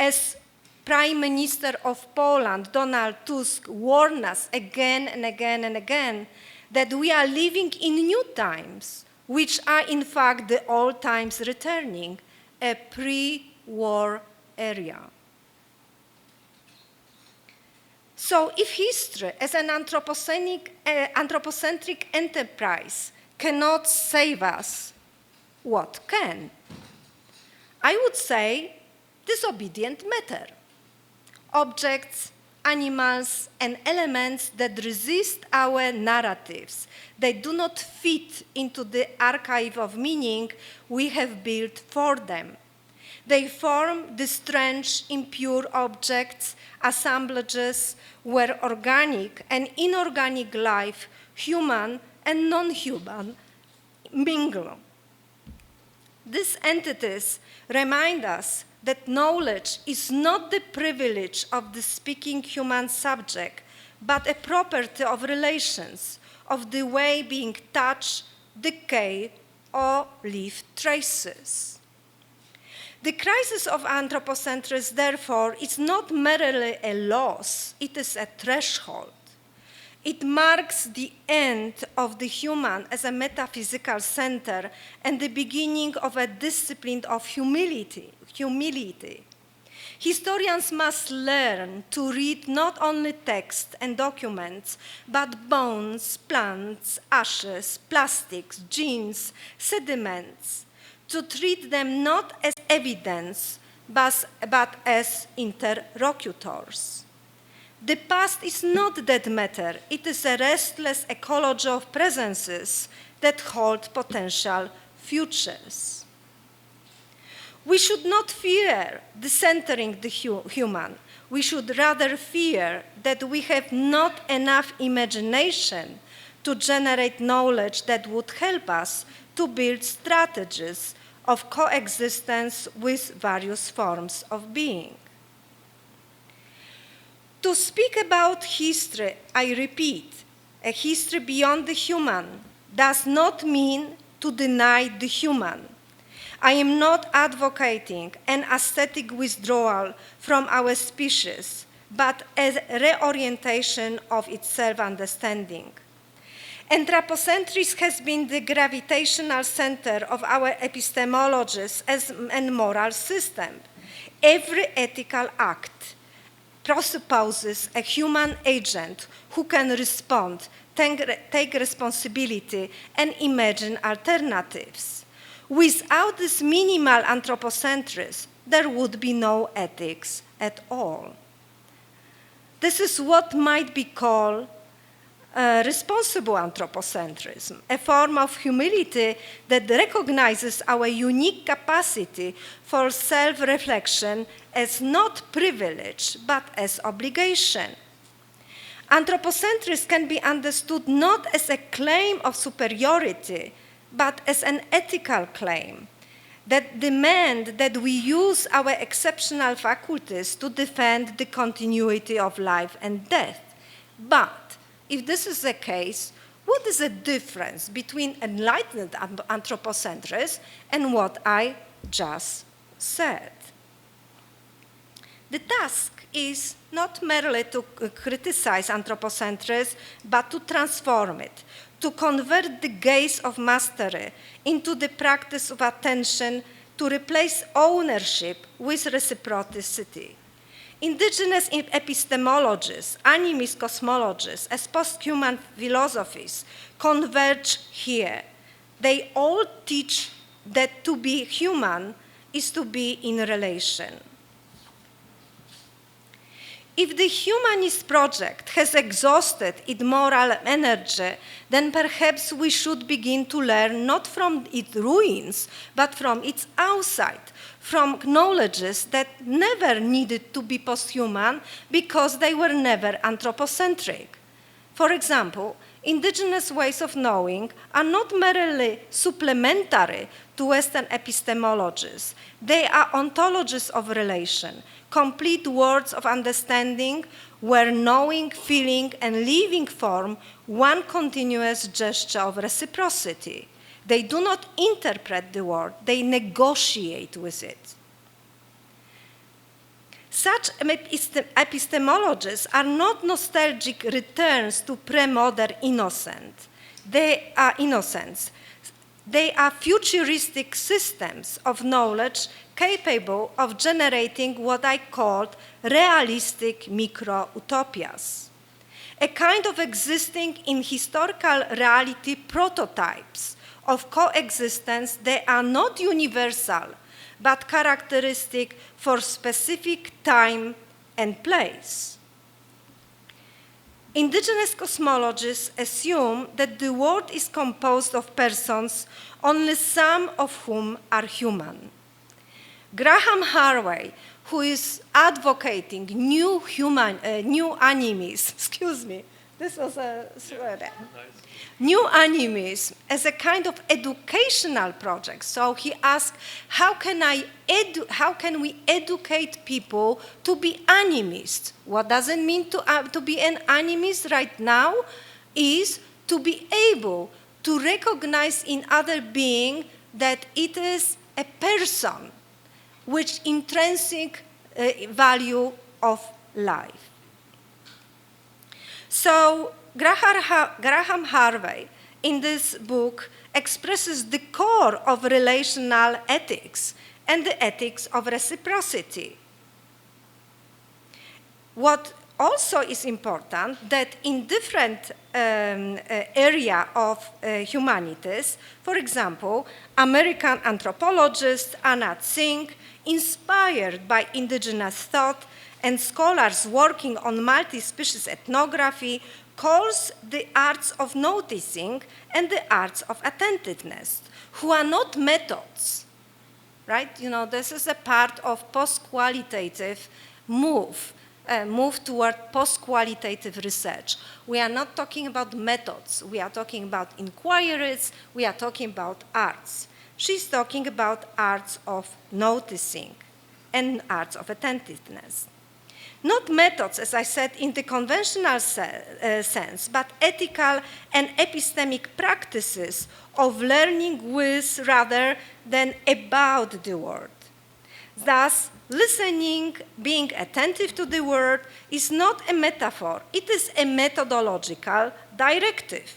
as Prime Minister of Poland, Donald Tusk, warned us again and again and again, that we are living in new times, which are in fact the old times returning, a pre-war era. So if history as an anthropocentric enterprise cannot save us, what can? I would say disobedient matter. Objects, animals, and elements that resist our narratives, they do not fit into the archive of meaning we have built for them. They form the strange, impure objects, assemblages where organic and inorganic life, human and non-human, mingle. These entities remind us that knowledge is not the privilege of the speaking human subject, but a property of relations, of the way being touched, decay, or leave traces. The crisis of anthropocentrism, therefore, is not merely a loss, it is a threshold. It marks the end of the human as a metaphysical center and the beginning of a discipline of humility. Historians must learn to read not only text and documents, but bones, plants, ashes, plastics, genes, sediments, to treat them not as evidence, but as interlocutors. The past is not dead matter. It is a restless ecology of presences that hold potential futures. We should not fear decentering the human. We should rather fear that we have not enough imagination to generate knowledge that would help us to build strategies of coexistence with various forms of being. To speak about history, I repeat, a history beyond the human does not mean to deny the human. I am not advocating an aesthetic withdrawal from our species, but a reorientation of its self-understanding. Anthropocentrism has been the gravitational center of our epistemologies and moral system. Every ethical act presupposes a human agent who can respond, take responsibility, and imagine alternatives. Without this minimal anthropocentrism, there would be no ethics at all. This is what might be called responsible anthropocentrism, a form of humility that recognizes our unique capacity for self-reflection as not privilege, but as obligation. Anthropocentrism can be understood not as a claim of superiority, but as an ethical claim that demands that we use our exceptional faculties to defend the continuity of life and death. But if this is the case, what is the difference between enlightened anthropocentrism and what I just said? The task is not merely to criticize anthropocentrism, but to transform it, to convert the gaze of mastery into the practice of attention, to replace ownership with reciprocity. Indigenous epistemologies, animist cosmologies, as post-human philosophies converge here. They all teach that to be human is to be in relation. If the humanist project has exhausted its moral energy, then perhaps we should begin to learn not from its ruins, but from its outside, from knowledges that never needed to be post-human because they were never anthropocentric. For example, indigenous ways of knowing are not merely supplementary to Western epistemologies. They are ontologies of relation, complete words of understanding where knowing, feeling, and living form one continuous gesture of reciprocity. They do not interpret the world, they negotiate with it. Such epistemologies are not nostalgic returns to pre-modern innocence. They are futuristic systems of knowledge capable of generating what I called realistic micro-utopias, a kind of existing in historical reality prototypes of coexistence. They are not universal, but characteristic for specific time and place. Indigenous cosmologists assume that the world is composed of persons, only some of whom are human. Graham Harvey, who is advocating new animism, excuse me, this was a swear. New animism as a kind of educational project. So he asked, how can we educate people to be animists? What does it mean to be an animist right now is to be able to recognize in other being that it is a person with intrinsic value of life. So Graham Harvey, in this book, expresses the core of relational ethics and the ethics of reciprocity. What also is important that in different area of humanities, for example, American anthropologist Anna Tsing, inspired by indigenous thought and scholars working on multi-species ethnography, calls the arts of noticing and the arts of attentiveness, who are not methods, right? You know, this is a part of post-qualitative move toward post-qualitative research. We are not talking about methods. We are talking about inquiries. We are talking about arts. She's talking about arts of noticing and arts of attentiveness. Not methods, as I said, in the conventional sense, but ethical and epistemic practices of learning with rather than about the world. Thus, listening, being attentive to the world, is not a metaphor, it is a methodological directive.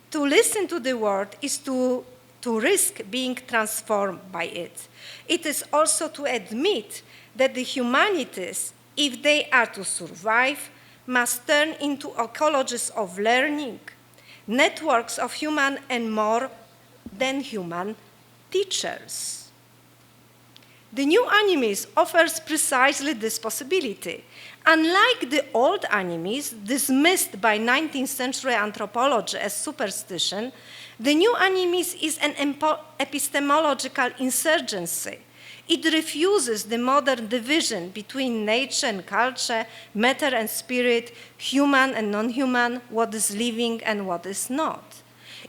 To listen to the world is to risk being transformed by it. It is also to admit that the humanities, if they are to survive, must turn into ecologies of learning, networks of human and more than human teachers. The new animism offers precisely this possibility. Unlike the old animism, dismissed by 19th century anthropology as superstition, the new animism is an epistemological insurgency. It refuses the modern division between nature and culture, matter and spirit, human and non-human, what is living and what is not.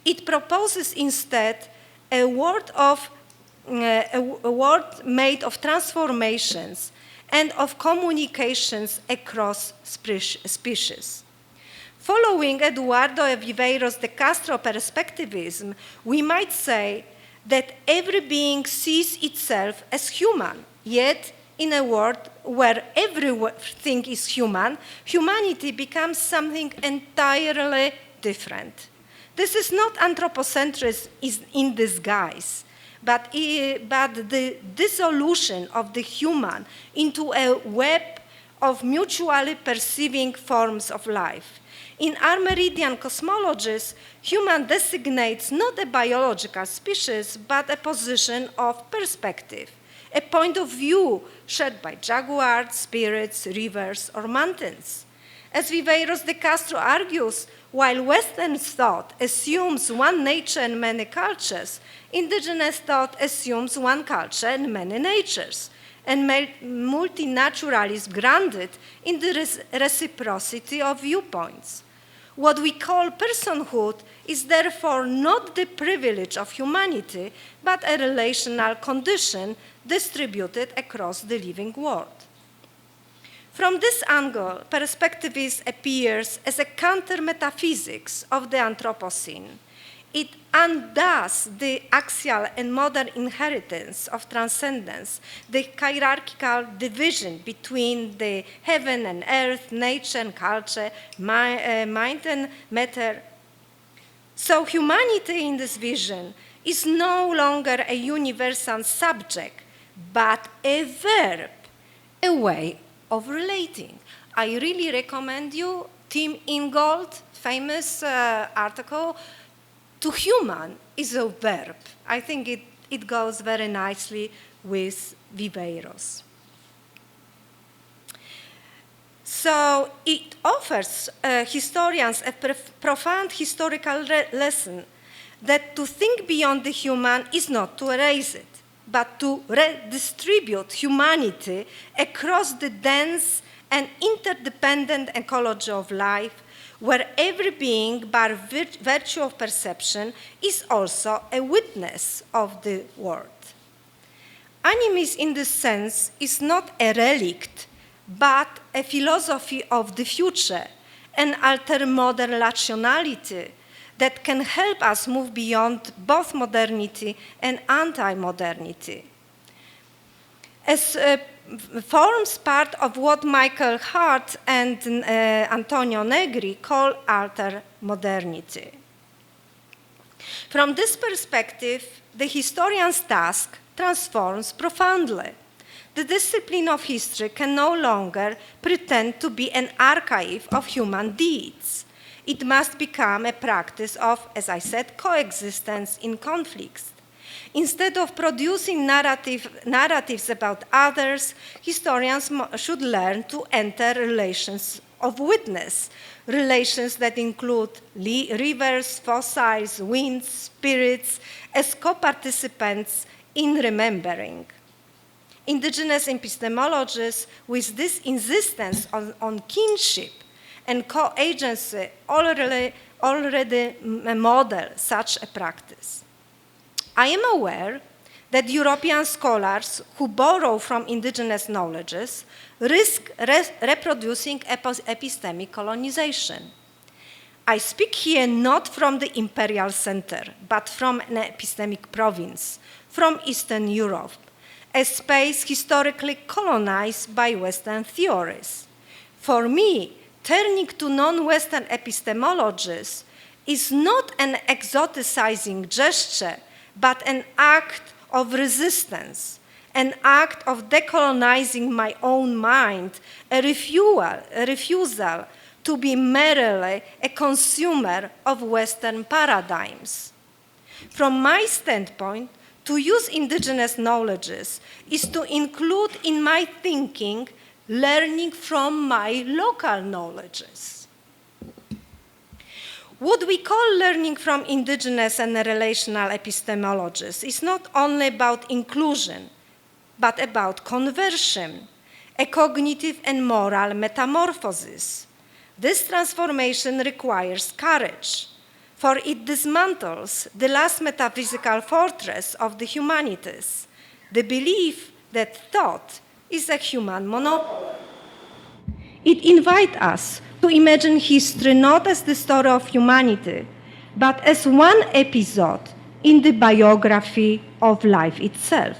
It proposes instead a world made of transformations and of communications across species. Following Eduardo Viveiros de Castro perspectivism, we might say that every being sees itself as human, yet in a world where everything is human, humanity becomes something entirely different. This is not anthropocentrism in disguise, but the dissolution of the human into a web of mutually perceiving forms of life. In Armeridian cosmologies, human designates not a biological species, but a position of perspective, a point of view shared by jaguars, spirits, rivers, or mountains. As Viveiros de Castro argues, while Western thought assumes one nature and many cultures, indigenous thought assumes one culture and many natures, and multinaturalism grounded in the reciprocity of viewpoints. What we call personhood is therefore not the privilege of humanity, but a relational condition distributed across the living world. From this angle, perspectivism appears as a counter-metaphysics of the Anthropocene. It undoes the axial and modern inheritance of transcendence, the hierarchical division between the heaven and earth, nature and culture, mind and matter. So humanity in this vision is no longer a universal subject, but a verb, a way of relating. I really recommend you Tim Ingold's famous article, "To human is a verb." I think it goes very nicely with Viveiros. So it offers historians a profound historical lesson that to think beyond the human is not to erase it, but to redistribute humanity across the dense and interdependent ecology of life, where every being, by virtue of perception, is also a witness of the world. Animism, in this sense, is not a relict, but a philosophy of the future, an alter-modern rationality that can help us move beyond both modernity and anti-modernity. As forms part of what Michael Hart and Antonio Negri call alter modernity. From this perspective, the historian's task transforms profoundly. The discipline of history can no longer pretend to be an archive of human deeds. It must become a practice of, as I said, coexistence in conflicts. Instead of producing narratives about others, historians should learn to enter relations of witness, relations that include rivers, fossils, winds, spirits, as co-participants in remembering. Indigenous epistemologists, with this insistence on kinship and co-agency, already model such a practice. I am aware that European scholars who borrow from indigenous knowledges risk reproducing epistemic colonization. I speak here not from the imperial center, but from an epistemic province, from Eastern Europe, a space historically colonized by Western theories. For me, turning to non-Western epistemologies is not an exoticizing gesture, but an act of resistance, an act of decolonizing my own mind, a refusal to be merely a consumer of Western paradigms. From my standpoint, to use indigenous knowledges is to include in my thinking learning from my local knowledges. What we call learning from indigenous and relational epistemologies is not only about inclusion, but about conversion, a cognitive and moral metamorphosis. This transformation requires courage, for it dismantles the last metaphysical fortress of the humanities, the belief that thought is a human monopoly. It invites us to imagine history not as the story of humanity, but as one episode in the biography of life itself.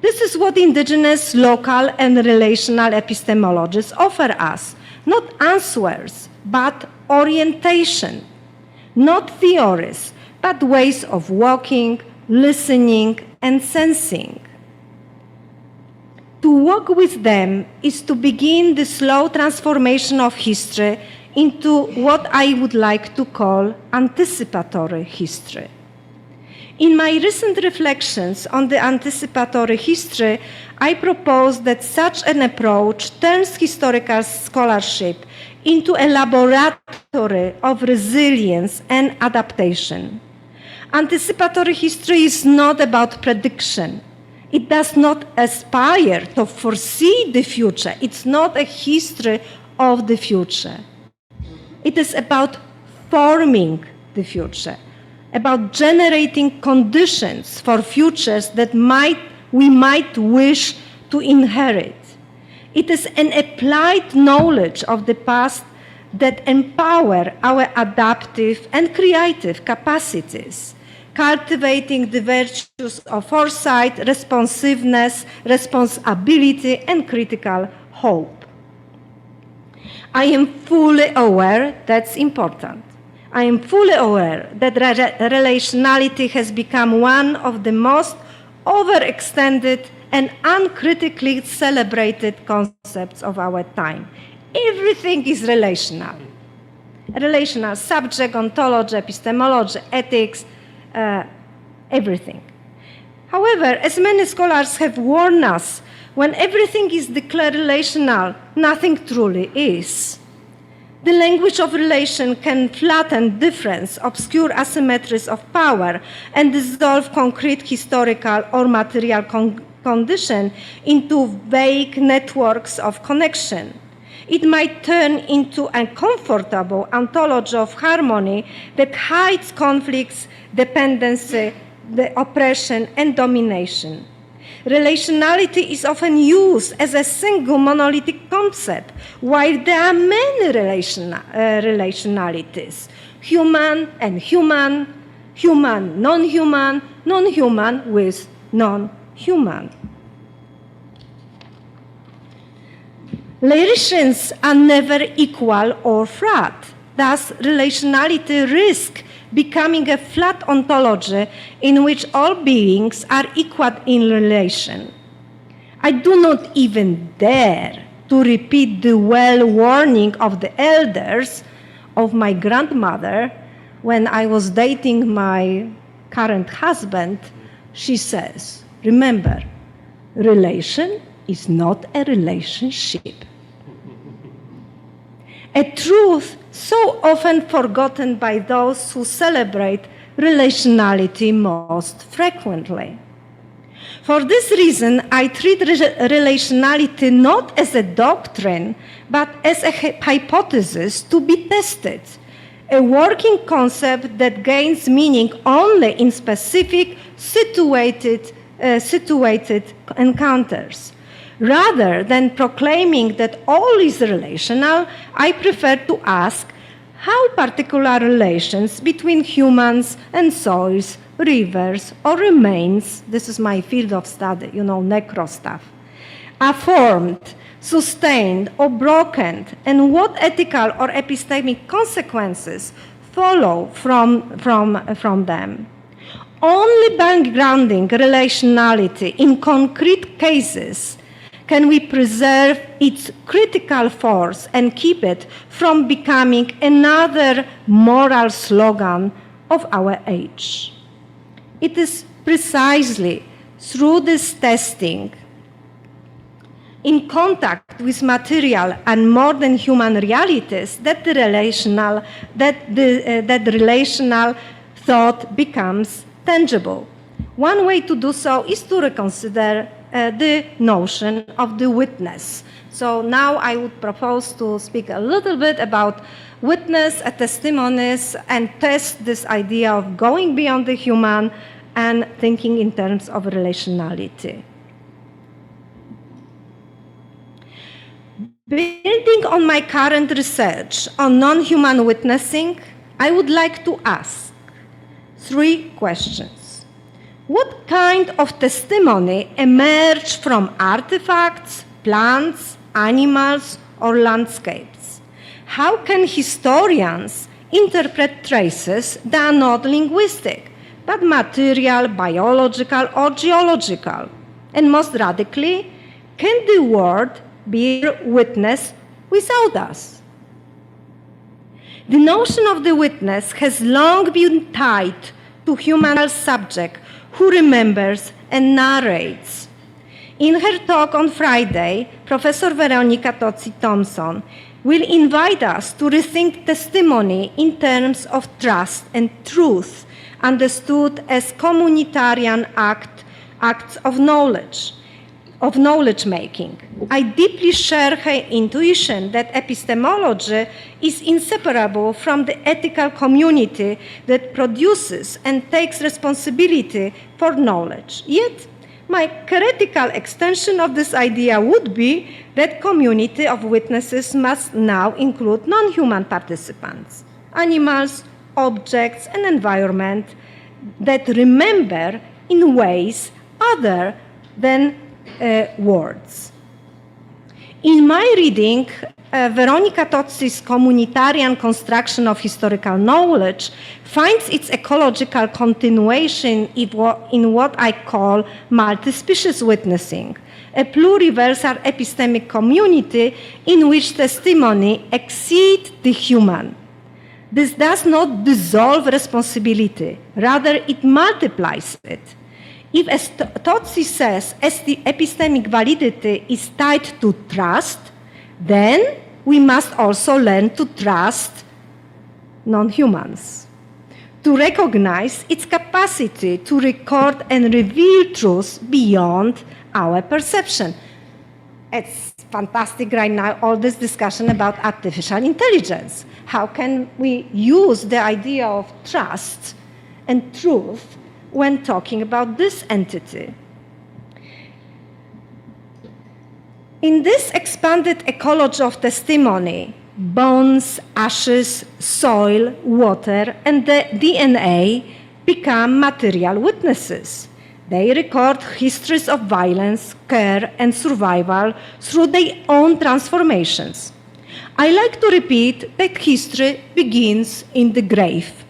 This is what indigenous, local, and relational epistemologies offer us, not answers, but orientation, not theories, but ways of walking, listening, and sensing. To walk with them is to begin the slow transformation of history into what I would like to call anticipatory history. In my recent reflections on the anticipatory history, I propose that such an approach turns historical scholarship into a laboratory of resilience and adaptation. Anticipatory history is not about prediction. It does not aspire to foresee the future. It's not a history of the future. It is about forming the future, about generating conditions for futures that we might wish to inherit. It is an applied knowledge of the past that empower our adaptive and creative capacities, cultivating the virtues of foresight, responsiveness, responsibility, and critical hope. I am fully aware that's important. I am fully aware that relationality has become one of the most overextended and uncritically celebrated concepts of our time. Everything is relational. Relational subject, ontology, epistemology, ethics, everything. However, as many scholars have warned us, when everything is declared relational, nothing truly is. The language of relation can flatten difference, obscure asymmetries of power, and dissolve concrete historical or material condition into vague networks of connection. It might turn into a comfortable ontology of harmony that hides conflicts, dependency, the oppression, and domination. Relationality is often used as a single monolithic concept, while there are many relationalities: human and human, human, non-human, non-human with non-human. Relations are never equal or flat. Thus, relationality risks becoming a flat ontology in which all beings are equal in relation. I do not even dare to repeat the well-warning of the elders of my grandmother when I was dating my current husband. She says, remember, relation is not a relationship. A truth so often forgotten by those who celebrate relationality most frequently. For this reason, I treat relationality not as a doctrine, but as a hypothesis to be tested, a working concept that gains meaning only in specific situated encounters. Rather than proclaiming that all is relational, I prefer to ask how particular relations between humans and soils, rivers, or remains, this is my field of study, necro stuff, are formed, sustained, or broken, and what ethical or epistemic consequences follow from them. Only by grounding relationality in concrete cases can we preserve its critical force and keep it from becoming another moral slogan of our age. It is precisely through this testing, in contact with material and more than human realities, that the relational thought becomes tangible. One way to do so is to reconsider the notion of the witness. So now I would propose to speak a little bit about witness, testimonies, and test this idea of going beyond the human and thinking in terms of relationality. Building on my current research on non-human witnessing, I would like to ask 3 questions. What kind of testimony emerged from artifacts, plants, animals, or landscapes? How can historians interpret traces that are not linguistic, but material, biological, or geological? And most radically, can the world bear witness without us? The notion of the witness has long been tied to human subject who remembers and narrates. In her talk on Friday, Professor Veronika Tocci-Thompson will invite us to rethink testimony in terms of trust and truth, understood as communitarian acts of knowledge making. I deeply share her intuition that epistemology is inseparable from the ethical community that produces and takes responsibility for knowledge. Yet, my critical extension of this idea would be that community of witnesses must now include non-human participants, animals, objects, and environment that remember in ways other than words. In my reading, Veronika Tocci's communitarian construction of historical knowledge finds its ecological continuation in what I call multi-species witnessing, a pluriversal epistemic community in which testimony exceeds the human. This does not dissolve responsibility, rather it multiplies it. If, as Tocci says, as the epistemic validity is tied to trust, then we must also learn to trust non-humans, to recognize its capacity to record and reveal truths beyond our perception. It's fantastic right now, all this discussion about artificial intelligence. How can we use the idea of trust and truth when talking about this entity? In this expanded ecology of testimony, bones, ashes, soil, water, and the DNA become material witnesses. They record histories of violence, care, and survival through their own transformations. I like to repeat that history begins in the grave.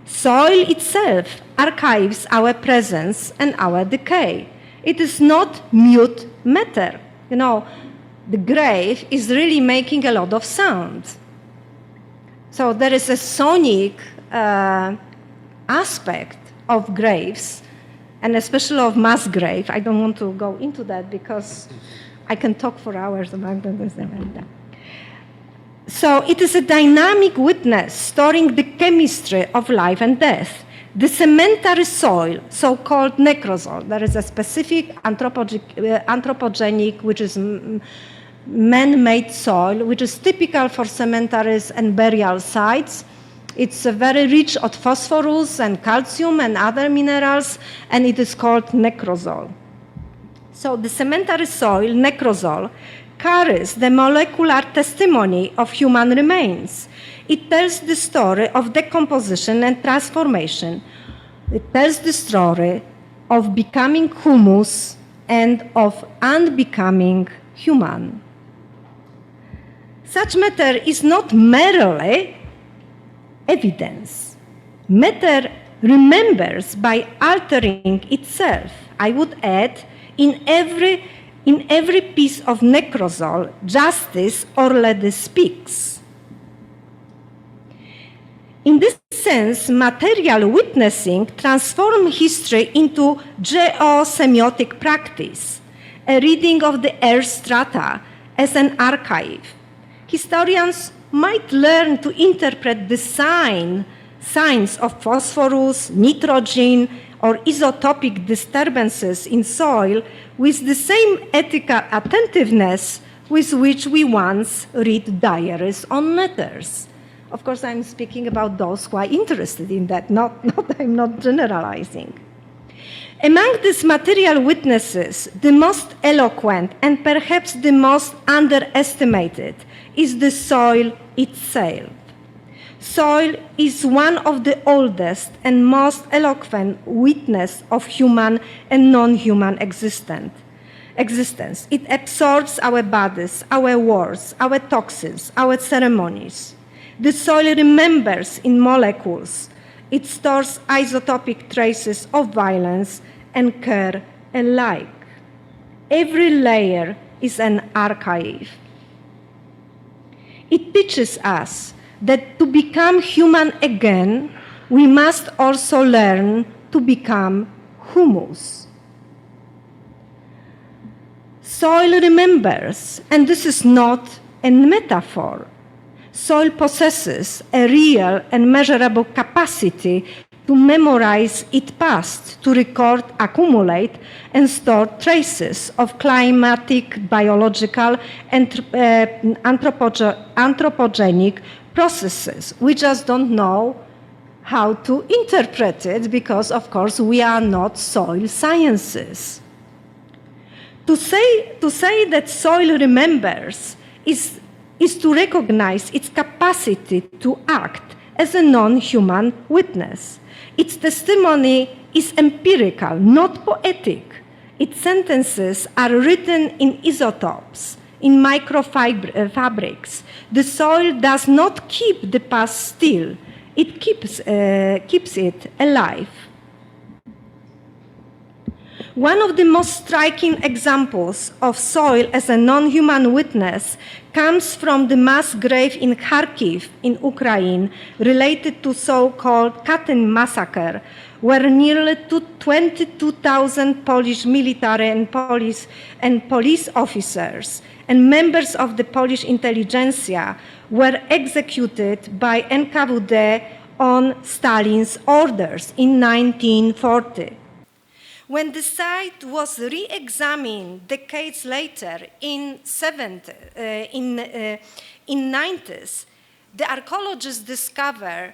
Soil itself archives our presence and our decay. It is not mute matter. You know, the grave is really making a lot of sound. So there is a sonic aspect of graves, and especially of mass grave. I don't want to go into that because I can talk for hours about that. So it is a dynamic witness storing the chemistry of life and death. The cemetery soil, so-called necrosoil, there is a specific anthropogenic, which is man-made soil, which is typical for cemeteries and burial sites. It's very rich of phosphorus and calcium and other minerals, and it is called necrosol. So the cemetery soil, necrosol, carries the molecular testimony of human remains. It tells the story of decomposition and transformation. It tells the story of becoming humus and of unbecoming human. Such matter is not merely evidence. Matter remembers by altering itself. I would add, in every piece of necrosol, justice already speaks. In this sense, material witnessing transforms history into geosemiotic practice, a reading of the earth strata as an archive. Historians might learn to interpret the signs of phosphorus, nitrogen, or isotopic disturbances in soil with the same ethical attentiveness with which we once read diaries on letters. Of course, I'm speaking about those who are interested in that, I'm not generalizing. Among these material witnesses, the most eloquent and perhaps the most underestimated is the soil itself. Soil is one of the oldest and most eloquent witness of human and non-human existence. It absorbs our bodies, our words, our toxins, our ceremonies. The soil remembers in molecules. It stores isotopic traces of violence and care alike. Every layer is an archive. It teaches us that to become human again, we must also learn to become humus. Soil remembers, and this is not a metaphor. Soil possesses a real and measurable capacity to memorize its past, to record, accumulate, and store traces of climatic, biological, and anthropogenic processes. We just don't know how to interpret it because, of course, we are not soil sciences. To say that soil remembers is to recognize its capacity to act as a non-human witness. Its testimony is empirical, not poetic. Its sentences are written in isotopes, in microfabrics. The soil does not keep the past still. It keeps it alive. One of the most striking examples of soil as a non-human witness comes from the mass grave in Kharkiv in Ukraine related to so-called Katyn massacre, where nearly 22,000 Polish military and police officers and members of the Polish intelligentsia were executed by NKVD on Stalin's orders in 1940. When the site was re-examined decades later in 90s, the archaeologists discovered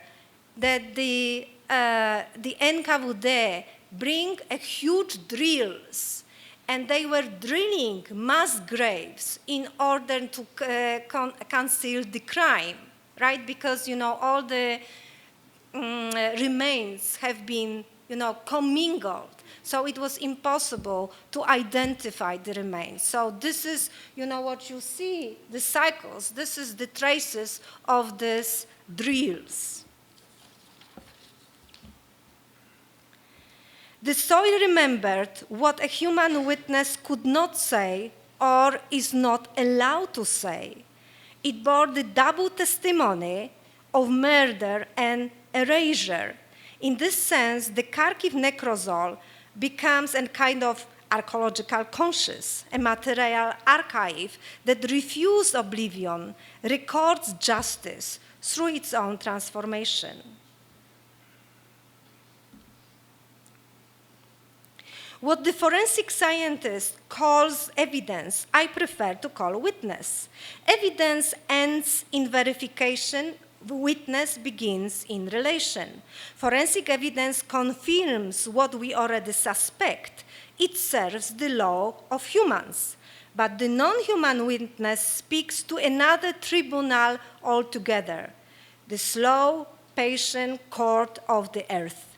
that the NKVD bring a huge drills, and they were drilling mass graves in order to conceal the crime, right? Because all the remains have been commingled. So it was impossible to identify the remains. So this is, what you see, the cycles. This is the traces of these drills. The soil remembered what a human witness could not say or is not allowed to say. It bore the double testimony of murder and erasure. In this sense, the Kharkiv necrosol becomes a kind of archaeological conscience, a material archive that refuses oblivion, records justice through its own transformation. What the forensic scientist calls evidence, I prefer to call witness. Evidence ends in verification witness begins in relation. Forensic evidence confirms what we already suspect. It serves the law of humans. But the non-human witness speaks to another tribunal altogether, the slow, patient court of the earth.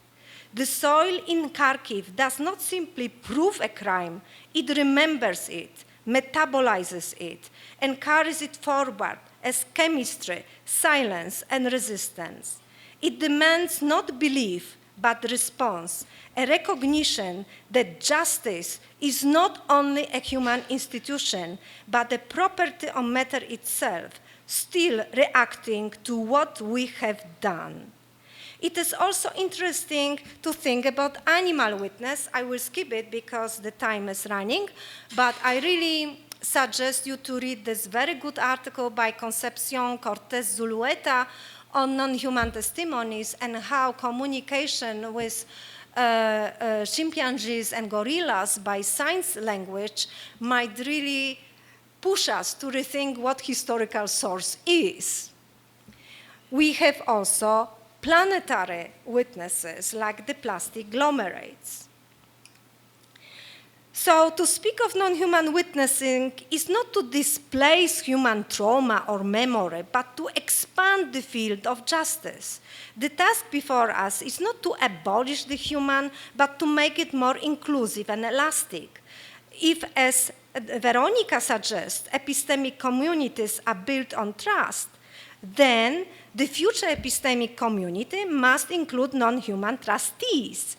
The soil in Kharkiv does not simply prove a crime, it remembers it, metabolizes it, and carries it forward as chemistry, silence, and resistance. It demands not belief, but response, a recognition that justice is not only a human institution, but a property of matter itself, still reacting to what we have done. It is also interesting to think about animal witness. I will skip it because the time is running, but I really suggest you to read this very good article by Concepcion Cortez Zulueta on non-human testimonies and how communication with chimpanzees and gorillas by signs language might really push us to rethink what historical source is. We have also planetary witnesses like the plastic glomerates. So to speak of non-human witnessing is not to displace human trauma or memory, but to expand the field of justice. The task before us is not to abolish the human, but to make it more inclusive and elastic. If, as Veronica suggests, epistemic communities are built on trust, then the future epistemic community must include non-human trustees,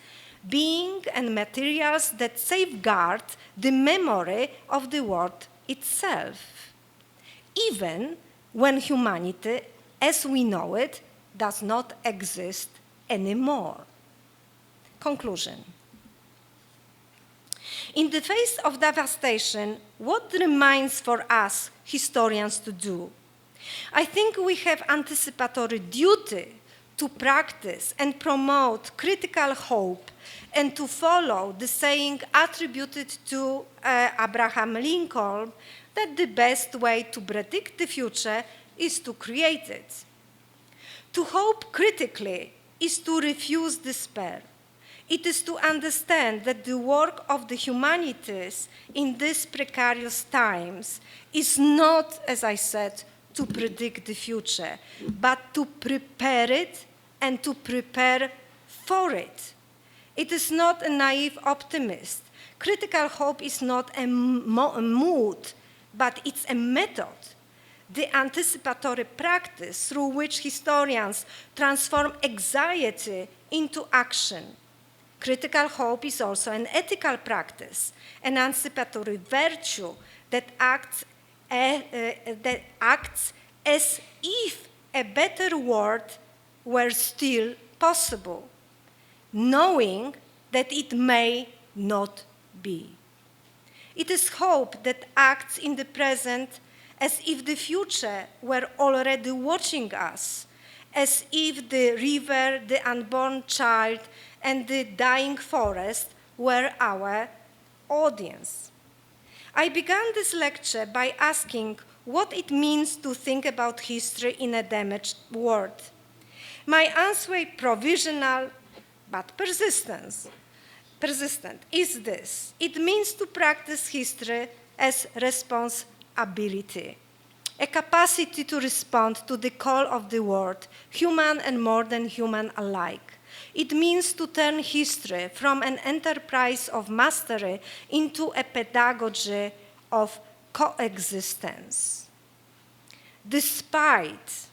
being and materials that safeguard the memory of the world itself, even when humanity, as we know it, does not exist anymore. Conclusion. In the face of devastation, what remains for us historians to do? I think we have anticipatory duty to practice and promote critical hope and to follow the saying attributed to Abraham Lincoln that the best way to predict the future is to create it. To hope critically is to refuse despair. It is to understand that the work of the humanities in these precarious times is not, as I said, to predict the future, but to prepare it and to prepare for it. It is not a naive optimist. Critical hope is not a mood, but it's a method, the anticipatory practice through which historians transform anxiety into action. Critical hope is also an ethical practice, an anticipatory virtue that acts as if a better world were still possible, knowing that it may not be. It is hope that acts in the present as if the future were already watching us, as if the river, the unborn child, and the dying forest were our audience. I began this lecture by asking what it means to think about history in a damaged world. My answer, provisional but persistent, is this. It means to practice history as responsibility, a capacity to respond to the call of the world, human and more than human alike. It means to turn history from an enterprise of mastery into a pedagogy of coexistence. Despite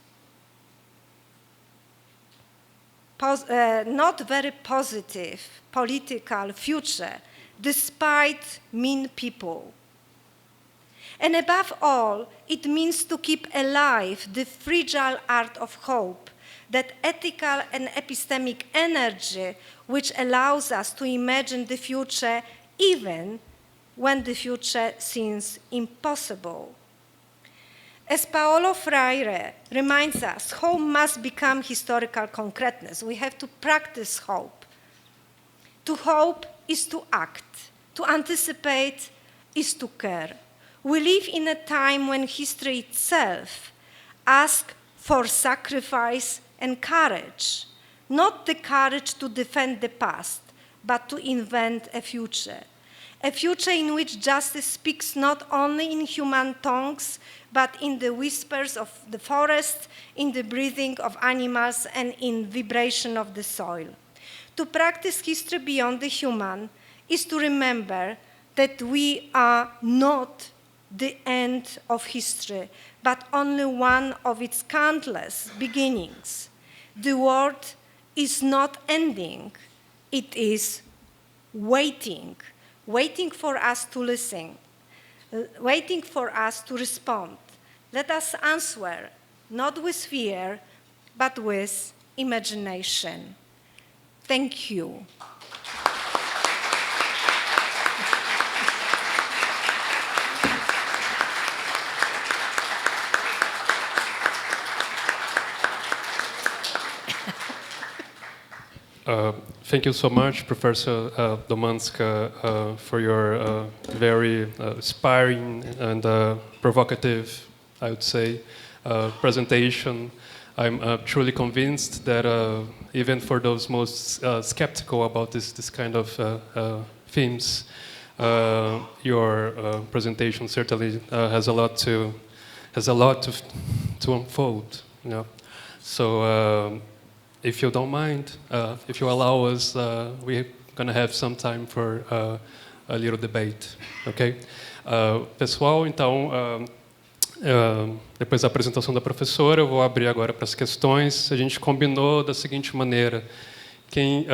not very positive political future, despite mean people. And above all, it means to keep alive the fragile art of hope, that ethical and epistemic energy which allows us to imagine the future even when the future seems impossible. As Paolo Freire reminds us, hope must become historical concreteness. We have to practice hope. To hope is to act. To anticipate is to care. We live in a time when history itself asks for sacrifice and courage, not the courage to defend the past, but to invent a future in which justice speaks not only in human tongues, but in the whispers of the forest, in the breathing of animals, and in vibration of the soil. To practice history beyond the human is to remember that we are not the end of history, but only one of its countless beginnings. The world is not ending, it is waiting for us to listen, waiting for us to respond. Let us answer, not with fear, but with imagination. Thank you. Thank you so much, Professor Domańska, for your very inspiring and provocative, I would say, presentation. I'm truly convinced that even for those most skeptical about this kind of themes, your presentation certainly has a lot to unfold. You know? So. If you don't mind, if you allow us, we're going to have some time for a little debate, ok? Pessoal, então, depois da apresentação da professora, eu vou abrir agora para as questões. A gente combinou da seguinte maneira: quem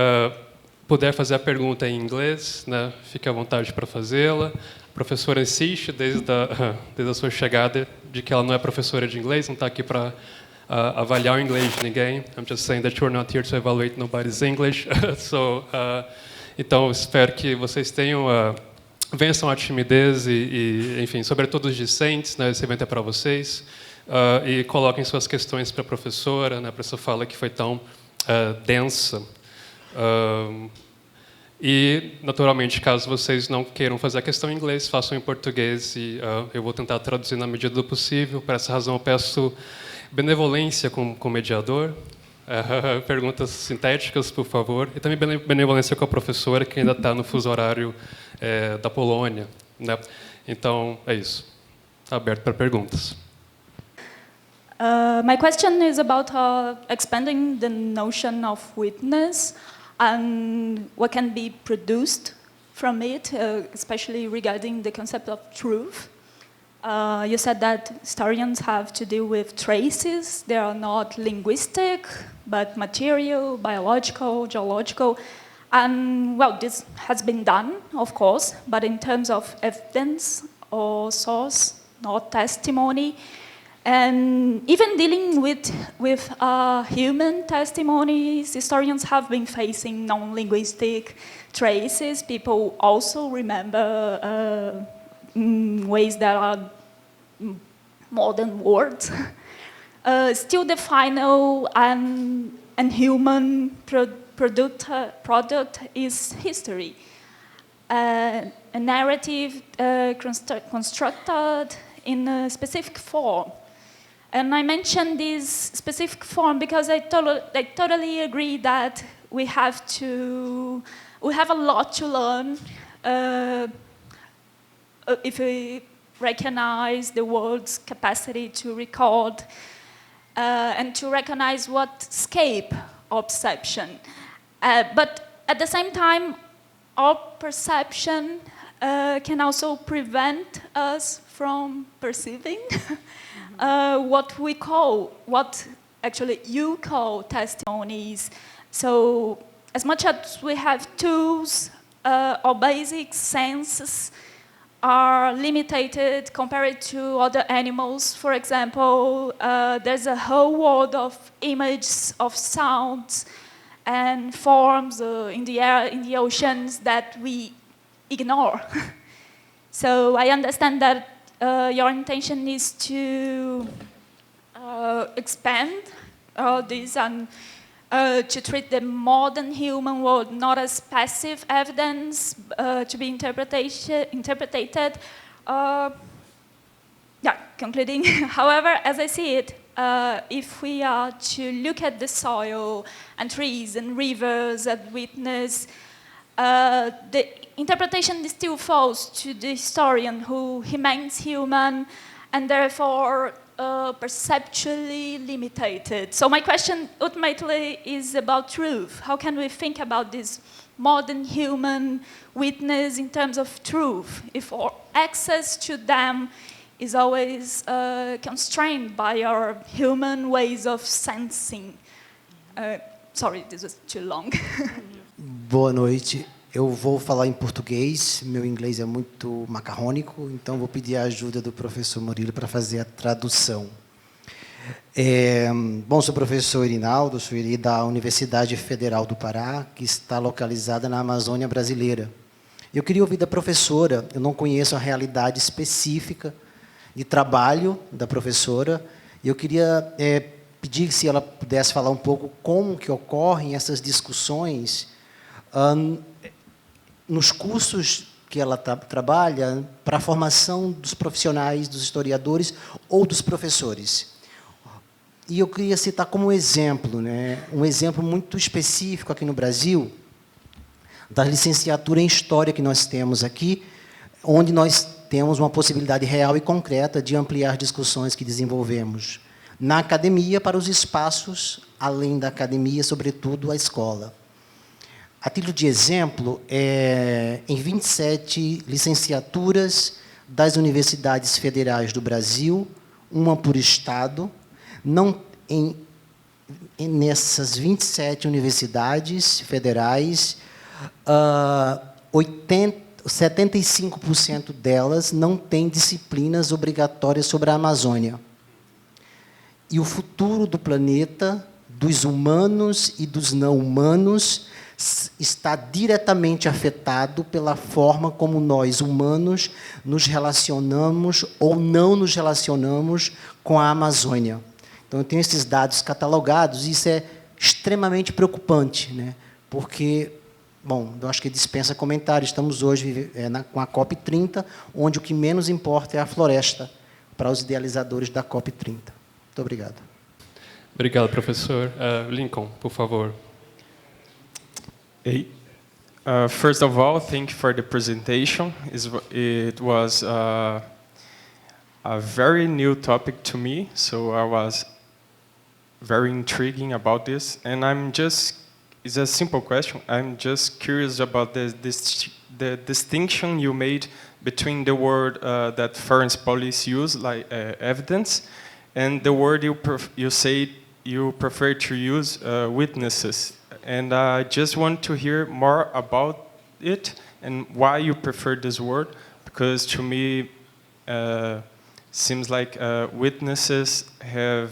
puder fazer a pergunta em inglês, né, fique à vontade para fazê-la. A professora insiste desde a sua chegada de que ela não é professora de inglês, não está aqui para avaliar o inglês de ninguém. I'm just saying that you're not here to evaluate nobody's English. So, então, espero que vocês vençam a timidez e, enfim, sobretudo os discentes, né, esse evento é para vocês, e coloquem suas questões para a professora, né, para essa fala que foi tão densa. E, naturalmente, caso vocês não queiram fazer a questão em inglês, façam em português e eu vou tentar traduzir na medida do possível. Por essa razão, eu peço benevolência com o mediador, perguntas sintéticas, por favor, e também benevolência com a professora, que ainda está no fuso horário da Polônia, né? Então, é isso. Está aberto para perguntas. My question is about expanding the notion of witness and what can be produced from it, especially regarding the concept of truth. You said that historians have to deal with traces. They are not linguistic, but material, biological, geological. And, well, this has been done, of course, but in terms of evidence or source, not testimony. And even dealing with human testimonies, historians have been facing non-linguistic traces. People also remember ways that are more than words. Still the final and human product is history. A narrative constructed in a specific form. And I mentioned this specific form because I totally agree that we have a lot to learn if we recognize the world's capacity to record and to recognize what escape our perception. But at the same time, our perception can also prevent us from perceiving what actually you call testimonies. So as much as we have tools, our basic senses are limited compared to other animals. For example, there's a whole world of images, of sounds and forms in the air, in the oceans that we ignore. So I understand that your intention is to expand this and to treat the modern human world not as passive evidence to be interpreted. Concluding, however, as I see it, if we are to look at the soil and trees and rivers as witness, the interpretation still falls to the historian who remains human and therefore perceptually limited. So my question ultimately is about truth. How can we think about this modern human witness in terms of truth if our access to them is always constrained by our human ways of sensing? Sorry, this was too long. Boa noite. Eu vou falar em português, meu inglês é muito macarrônico, então vou pedir a ajuda do professor Murilo para fazer a tradução. Bom, sou o professor Irinaldo, sou da Universidade Federal do Pará, que está localizada na Amazônia brasileira. Eu queria ouvir da professora, eu não conheço a realidade específica de trabalho da professora, e eu queria pedir se ela pudesse falar um pouco como que ocorrem essas discussões nos cursos que ela trabalha para a formação dos profissionais, dos historiadores ou dos professores. E eu queria citar como exemplo, um exemplo muito específico aqui no Brasil, da licenciatura em História que nós temos aqui, onde nós temos uma possibilidade real e concreta de ampliar discussões que desenvolvemos na academia para os espaços além da academia, sobretudo a escola. A título de exemplo, em 27 licenciaturas das universidades federais do Brasil, uma por estado, nessas 27 universidades federais, 75% delas não têm disciplinas obrigatórias sobre a Amazônia. E o futuro do planeta, dos humanos e dos não humanos, está diretamente afetado pela forma como nós, humanos, nos relacionamos ou não nos relacionamos com a Amazônia. Então, eu tenho esses dados catalogados e isso é extremamente preocupante, porque, bom, eu acho que dispensa comentário. Estamos hoje com a COP 30, onde o que menos importa é a floresta para os idealizadores da COP 30. Muito obrigado. Obrigado, professor. Lincoln, por favor. Hey. First of all, thank you for the presentation. It was a very new topic to me, so I was very intriguing about this. And it's a simple question. I'm just curious about the distinction you made between the word that foreign police use, like evidence, and the word you say you prefer to use, witnesses. And I just want to hear more about it and why you prefer this word, because to me, seems like witnesses have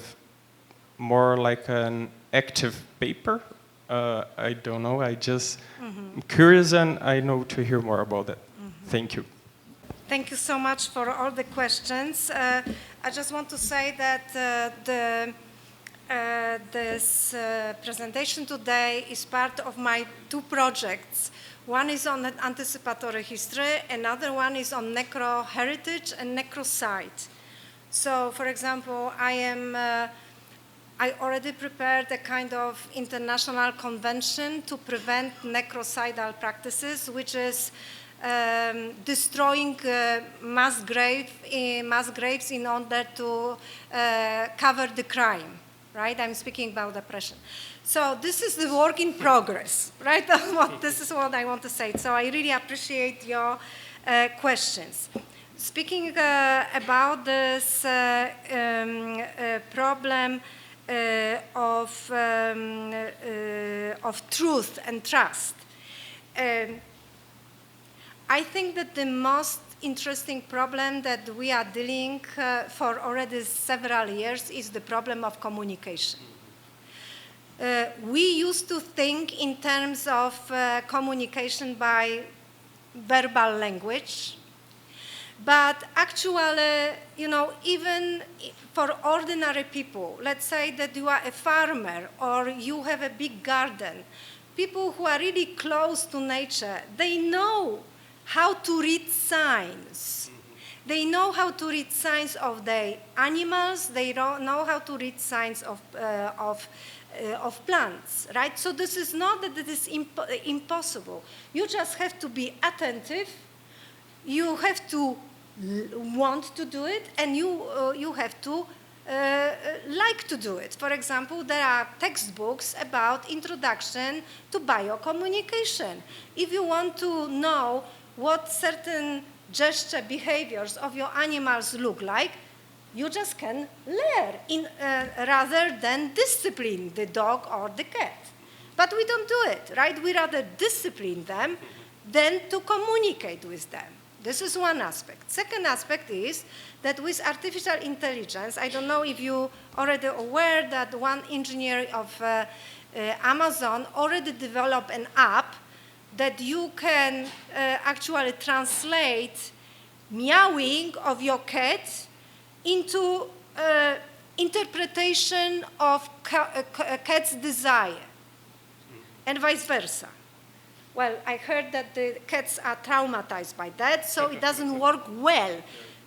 more like an active paper. I don't know. I'm curious, and I know to hear more about that. Thank you. Thank you so much for all the questions. I just want to say that this presentation today is part of my two projects. One is on anticipatory history, another one is on necro-heritage and necrocide. So, for example, I already prepared a kind of international convention to prevent necrocidal practices, which is destroying mass graves in order to cover the crime. Right? I'm speaking about oppression. So this is the work in progress, right? This is what I want to say. So I really appreciate your questions. Speaking about this problem of truth and trust, I think that the most interesting problem that we are dealing for already several years is the problem of communication. We used to think in terms of communication by verbal language, but actually, even for ordinary people, let's say that you are a farmer or you have a big garden, people who are really close to nature, they know how to read signs. They know how to read signs of the animals. They don't know how to read signs of plants, right? So this is not that it is impossible. You just have to be attentive. You have to want to do it, and you have to like to do it. For example, there are textbooks about introduction to biocommunication. If you want to know what certain gesture behaviors of your animals look like, you just can learn rather than discipline the dog or the cat. But we don't do it, right? We rather discipline them than to communicate with them. This is one aspect. Second aspect is that with artificial intelligence, I don't know if you already aware that one engineer of Amazon already developed an app that you can actually translate meowing of your cat into interpretation of a cat's desire, and vice versa. Well, I heard that the cats are traumatized by that, so it doesn't work well.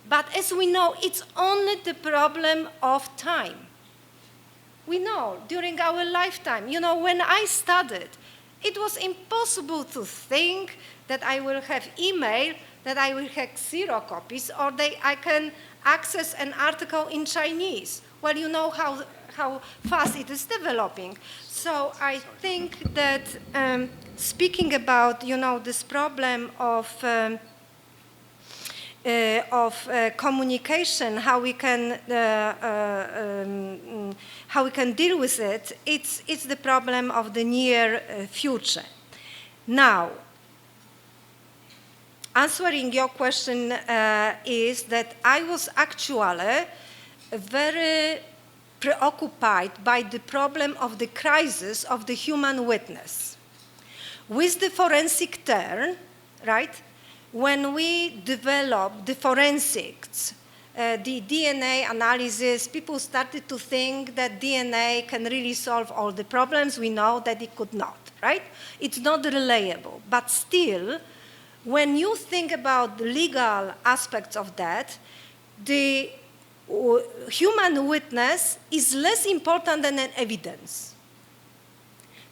But as we know, it's only the problem of time. We know during our lifetime, you know, when I studied, it was impossible to think that I will have email, that I will have Xerox copies, or that I can access an article in Chinese. Well, you know how fast it is developing. So I think that speaking about, you know, this problem of communication, how we can deal with it, it's the problem of the near future. Now, answering your question is that I was actually very preoccupied by the problem of the crisis of the human witness. With the forensic turn, right, when we developed the forensics, the DNA analysis, people started to think that DNA can really solve all the problems. We know that it could not, right? It's not reliable. But still, when you think about the legal aspects of that, the human witness is less important than an evidence.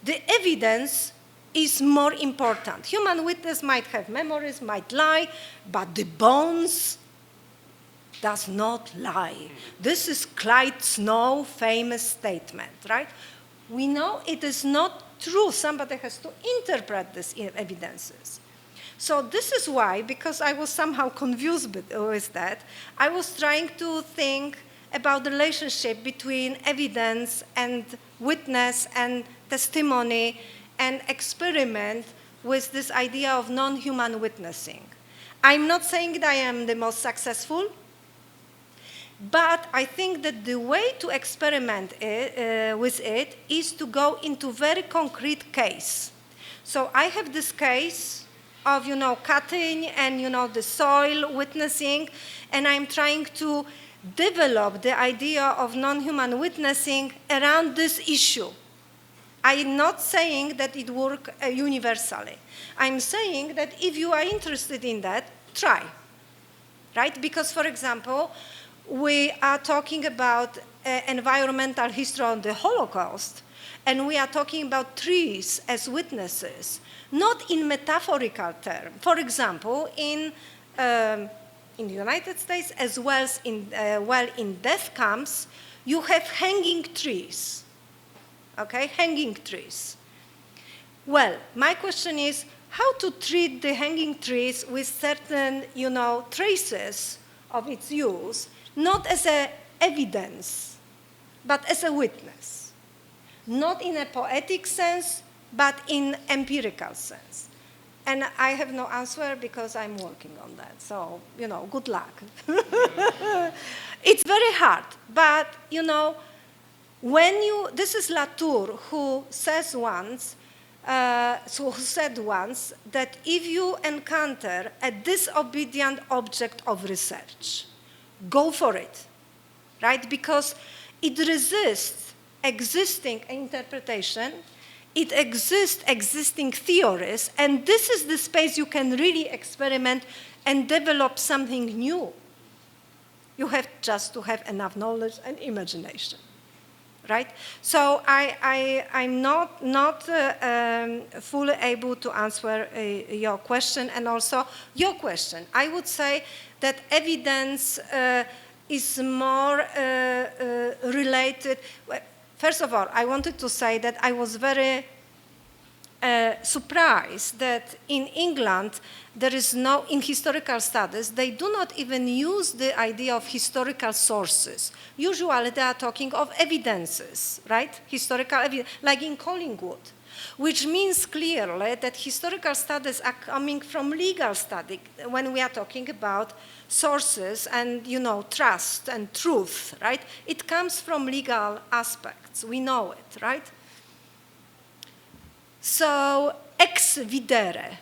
The evidence is more important. Human witness might have memories, might lie, but the bones does not lie. This is Clyde Snow's famous statement, right? We know it is not true. Somebody has to interpret these evidences. So this is why, because I was somehow confused with that, I was trying to think about the relationship between evidence and witness and testimony and experiment with this idea of non-human witnessing. I'm not saying that I am the most successful, but I think that the way to experiment with it is to go into very concrete case. So I have this case of, you know, cutting and, you know, the soil witnessing, and I'm trying to develop the idea of non-human witnessing around this issue. I'm not saying that it works universally. I'm saying that if you are interested in that, try, right? Because, for example, we are talking about environmental history on the Holocaust, and we are talking about trees as witnesses, not in metaphorical terms. For example, in the United States, as well as in death camps, you have hanging trees. Okay, hanging trees. Well, my question is how to treat the hanging trees with certain, you know, traces of its use, not as a evidence, but as a witness. Not in a poetic sense, but in empirical sense. And I have no answer because I'm working on that. So, you know, good luck. It's very hard, but, you know, this is Latour who said once that if you encounter a disobedient object of research, go for it, right? Because it resists existing interpretation, it exists existing theories, and this is the space you can really experiment and develop something new. You have just to have enough knowledge and imagination, right? So I'm not fully able to answer your question, and also your question. I would say that evidence is more related. First of all, I wanted to say that I was very surprised that in England there is no, in historical studies, they do not even use the idea of historical sources. Usually they are talking of evidences, right? Historical evidence, like in Collingwood, which means clearly that historical studies are coming from legal study when we are talking about sources and, you know, trust and truth, right? It comes from legal aspects. We know it, right? So ex videre,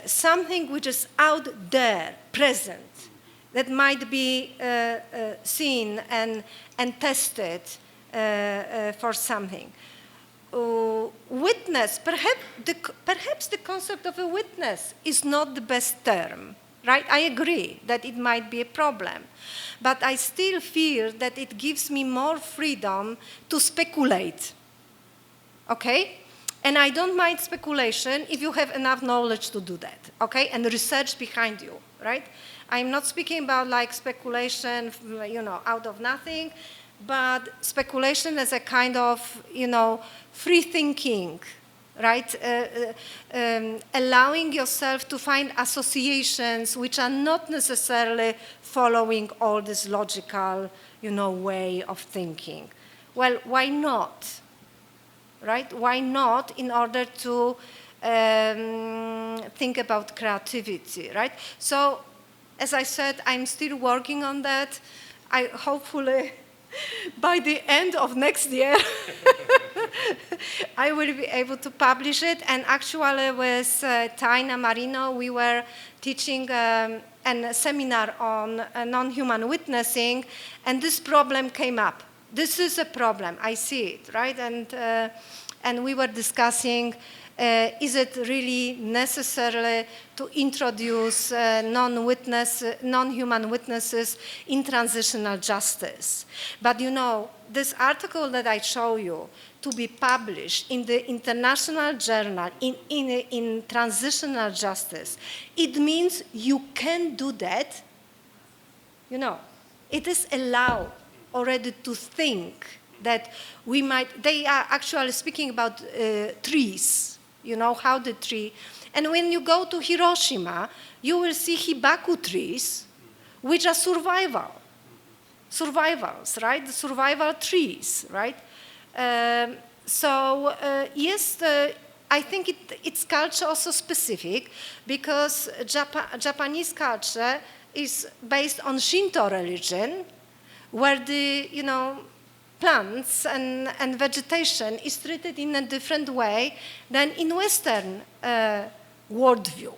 something which is out there, present, that might be seen and tested for something. Witness, perhaps the concept of a witness is not the best term, right? I agree that it might be a problem, but I still feel that it gives me more freedom to speculate, okay? And I don't mind speculation if you have enough knowledge to do that, okay? And research behind you, right? I'm not speaking about like speculation, you know, out of nothing, but speculation as a kind of, you know, free thinking, right? Allowing yourself to find associations which are not necessarily following all this logical, you know, way of thinking. Well, why not? Right? Why not in order to think about creativity, right? So, as I said, I'm still working on that. I hopefully, by the end of next year, I will be able to publish it. And actually with Taina Marino, we were teaching a seminar on non-human witnessing, and this problem came up. This is a problem, I see it, right? And we were discussing, is it really necessary to introduce non-human witnesses in transitional justice? But you know, this article that I show you, to be published in the international journal in transitional justice, it means you can do that. You know, it is allowed already to think that we might, they are actually speaking about trees, you know, how the tree, and when you go to Hiroshima, you will see hibaku trees, which are survivals, right? The survival trees, right? Yes, I think it's culture also specific, because Japanese culture is based on Shinto religion, where the, you know, plants and vegetation is treated in a different way than in Western worldview,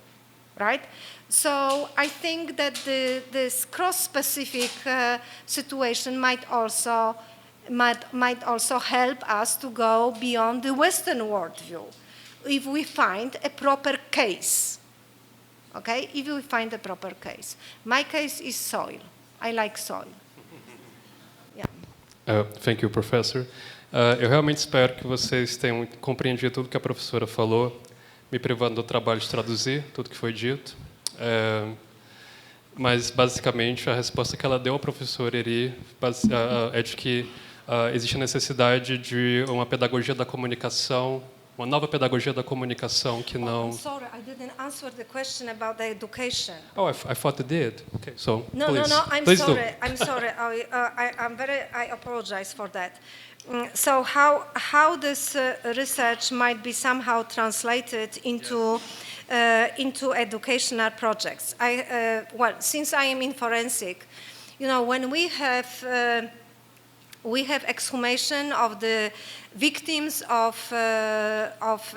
right? So I think that this cross-specific situation might also help us to go beyond the Western worldview if we find a proper case, okay? If we find a proper case. My case is soil. I like soil. Thank you, professor. Eu realmente espero que vocês tenham compreendido tudo que a professora falou, me privando do trabalho de traduzir tudo que foi dito. Mas, basicamente, a resposta que ela deu ao professor Eri é de que existe a necessidade de uma pedagogia da comunicação, uma nova pedagogia da comunicação que não... I'm sorry, I didn't answer the question about the education. Oh, I thought you did. Okay, so No, please. I'm please sorry. do. I'm sorry. I apologize for that. So how this research might be somehow translated into educational projects? Well, since I am in forensic, you know, when we have exhumation of the victims of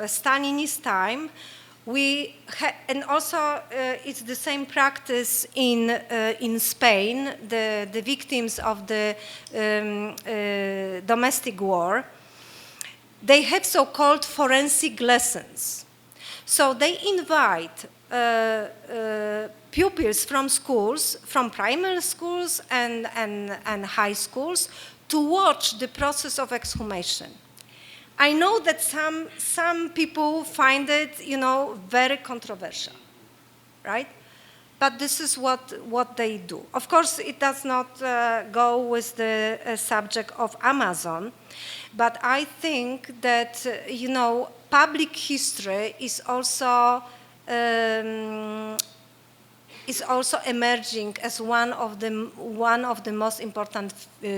Stalinist time. And also it's the same practice in Spain, the victims of the domestic war. They have so-called forensic lessons. So they invite pupils from schools, from primary schools and high schools, to watch the process of exhumation. I know that some people find it, very controversial, right? But this is what they do. Of course, it does not go with the subject of Amazon, but I think that, public history is also emerging as one of the most important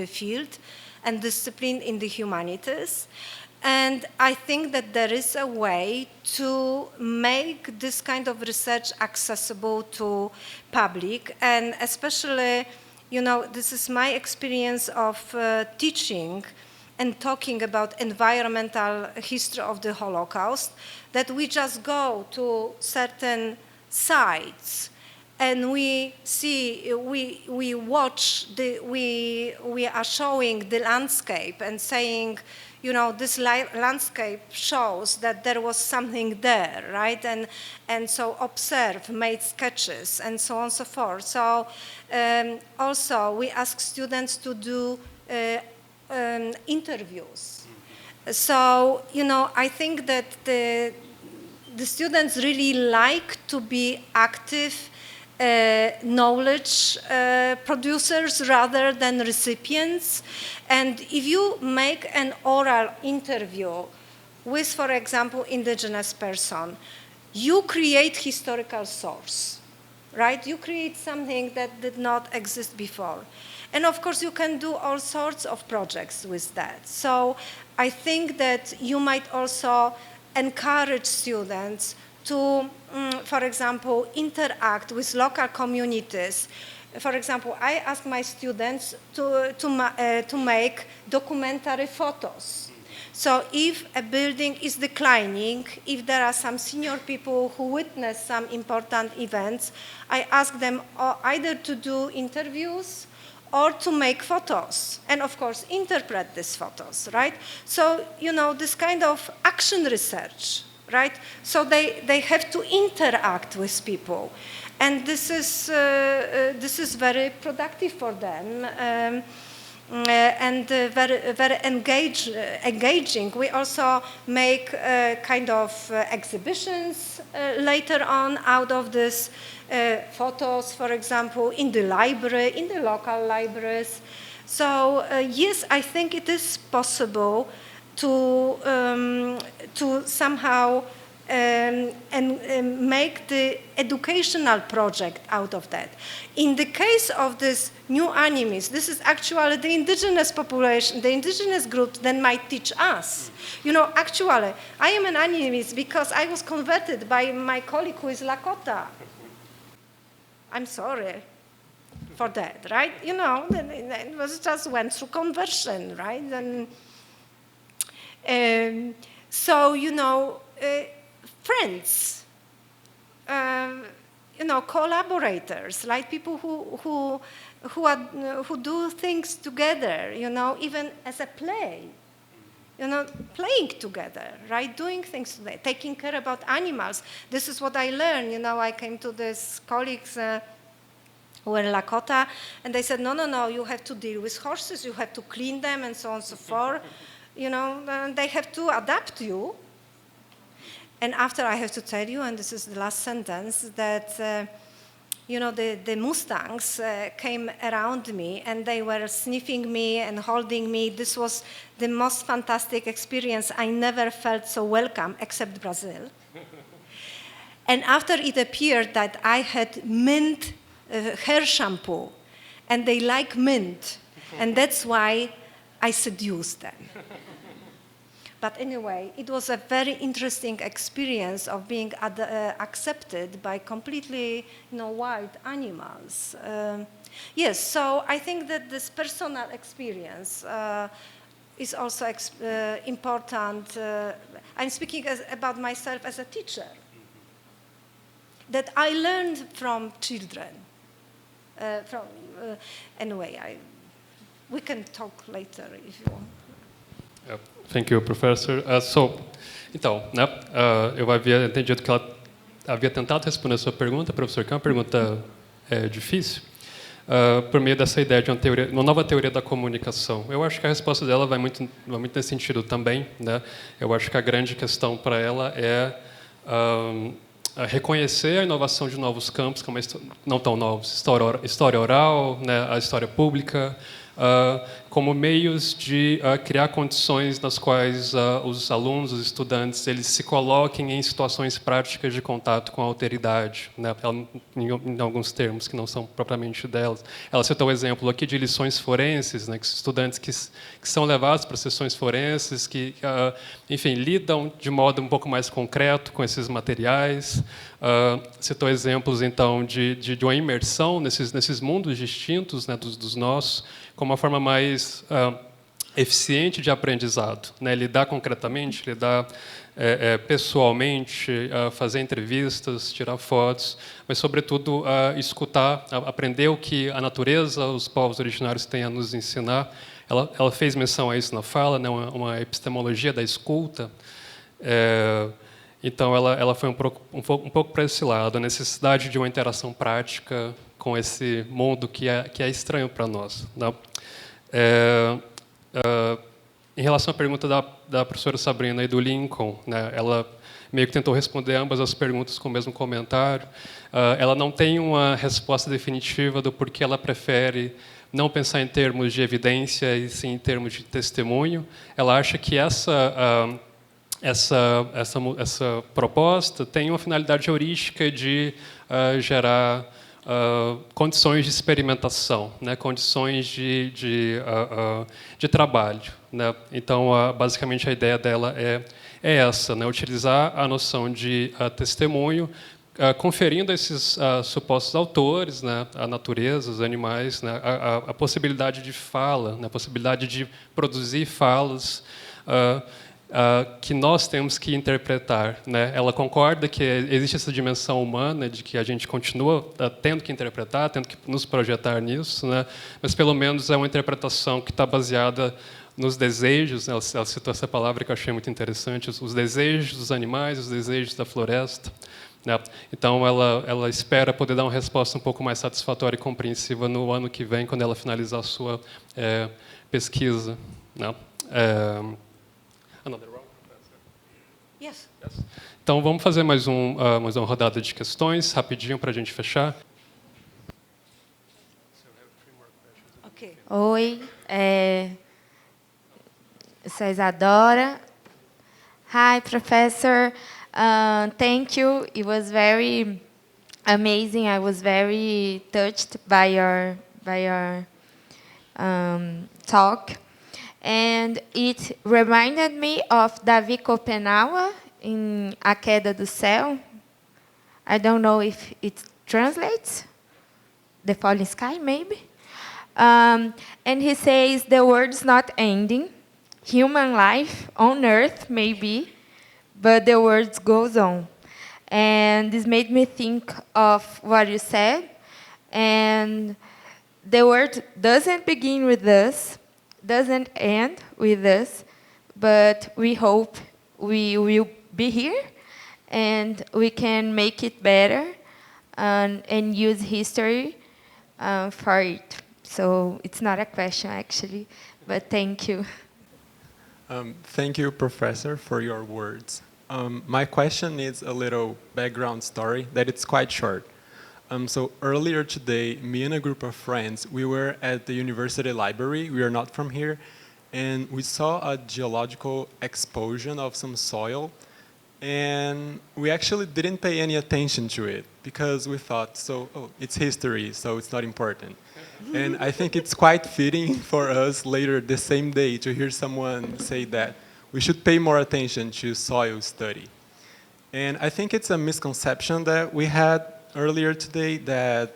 field and discipline in the humanities. And I think that there is a way to make this kind of research accessible to public, and especially, this is my experience of teaching and talking about environmental history of the Holocaust, that we just go to certain sites and we see, we watch, we are showing the landscape and saying, this landscape shows that there was something there, right? And so observe, made sketches, and so on and so forth. So also we ask students to do interviews. So, I think that the students really like to be active knowledge producers rather than recipients. And if you make an oral interview with, for example, indigenous person, you create historical source, right? You create something that did not exist before. And of course, you can do all sorts of projects with that. So I think that you might also encourage students to, for example, interact with local communities. For example, I ask my students to make documentary photos. So if a building is declining, if there are some senior people who witness some important events, I ask them either to do interviews or to make photos, and of course, interpret these photos, right? So, this kind of action research, right? So they have to interact with people. And this is very productive for them and very engaging. We also make kind of exhibitions later on out of this photos, for example, in the library, in the local libraries. So yes, I think it is possible to somehow and make the educational project out of that. In the case of this new animist, this is actually the indigenous population, the indigenous groups that might teach us. Actually, I am an animist because I was converted by my colleague who is Lakota. I'm sorry for that, right? It was just went through conversion, right? And so, friends, collaborators, like people who do things together, even as a play, playing together, right? Doing things together, taking care about animals. This is what I learned. I came to these colleagues who were Lakota, and they said, no, you have to deal with horses, you have to clean them, and so on and so forth. They have to adapt you. And after, I have to tell you, and this is the last sentence, that the Mustangs came around me and they were sniffing me and holding me. This was the most fantastic experience. I never felt so welcome, except Brazil. And after it appeared that I had mint hair shampoo, and they like mint, and that's why I seduced them. But anyway, it was a very interesting experience of being accepted by completely, wild animals. Yes, so I think that this personal experience is also important. I'm speaking about myself as a teacher, that I learned from children. Anyway, we can talk later if you want. Thank you, professor. Então, eu havia entendido que ela havia tentado responder a sua pergunta, professor, que é uma pergunta difícil, por meio dessa ideia de uma nova teoria da comunicação. Eu acho que a resposta dela vai muito nesse sentido também, né? Eu acho que a grande questão para ela é reconhecer a inovação de novos campos, como não tão novos, história oral, né, a história pública, como meios de criar condições nas quais os alunos, os estudantes, eles se coloquem em situações práticas de contato com a alteridade, né, em alguns termos que não são propriamente delas. Ela citou o exemplo aqui de lições forenses, né, que estudantes que são levados para sessões forenses, que, enfim, lidam de modo um pouco mais concreto com esses materiais. Citou exemplos, então, de uma imersão nesses mundos distintos, né, dos nossos, como uma forma mais eficiente de aprendizado, né? Lidar concretamente, lidar pessoalmente, fazer entrevistas, tirar fotos, mas, sobretudo, escutar, aprender o que a natureza, os povos originários têm a nos ensinar. Ela fez menção a isso na fala, né? Uma epistemologia da escuta. Então, ela foi um pouco para esse lado, a necessidade de uma interação prática com esse mundo que é estranho para nós, né? Em relação à pergunta da professora Sabrina e do Lincoln, né, ela meio que tentou responder ambas as perguntas com o mesmo comentário. Ela não tem uma resposta definitiva do porquê ela prefere não pensar em termos de evidência e sim em termos de testemunho. Ela acha que essa proposta tem uma finalidade heurística de gerar condições de experimentação, né, condições de trabalho, né? Então, basicamente, a ideia dela é essa, né, utilizar a noção de testemunho, conferindo a esses supostos autores, né, a natureza, os animais, né, a possibilidade de fala, né, a possibilidade de produzir falas, que nós temos que interpretar, né? Ela concorda que existe essa dimensão humana de que a gente continua tendo que interpretar, tendo que nos projetar nisso, né? Mas pelo menos é uma interpretação que está baseada nos desejos, né? Ela citou essa palavra que eu achei muito interessante, os desejos dos animais, os desejos da floresta, né? Então ela espera poder dar uma resposta um pouco mais satisfatória e compreensiva no ano que vem, quando ela finalizar a sua pesquisa, né? Another round? Yes. Então, vamos fazer mais uma rodada de questões, rapidinho, para a gente fechar. Okay. Oi, eu sou Isadora. Hi, professor. Thank you. It was very amazing. I was very touched by your talk. And it reminded me of Davi Kopenawa in A Queda do Céu. I don't know if it translates. The Falling Sky, maybe. And he says, the world's not ending. Human life on Earth, maybe, but the world goes on. And this made me think of what you said. And the world doesn't begin with us, doesn't end with us, but we hope we will be here and we can make it better and use history for it. So it's not a question, actually, but thank you. Thank you, Professor, for your words. My question is a little background story that it's quite short. So earlier today, me and a group of friends, we were at the university library. We are not from here. And we saw a geological explosion of some soil. And we actually didn't pay any attention to it because we thought, it's history, so it's not important. And I think it's quite fitting for us later the same day to hear someone say that we should pay more attention to soil study. And I think it's a misconception that we had earlier today that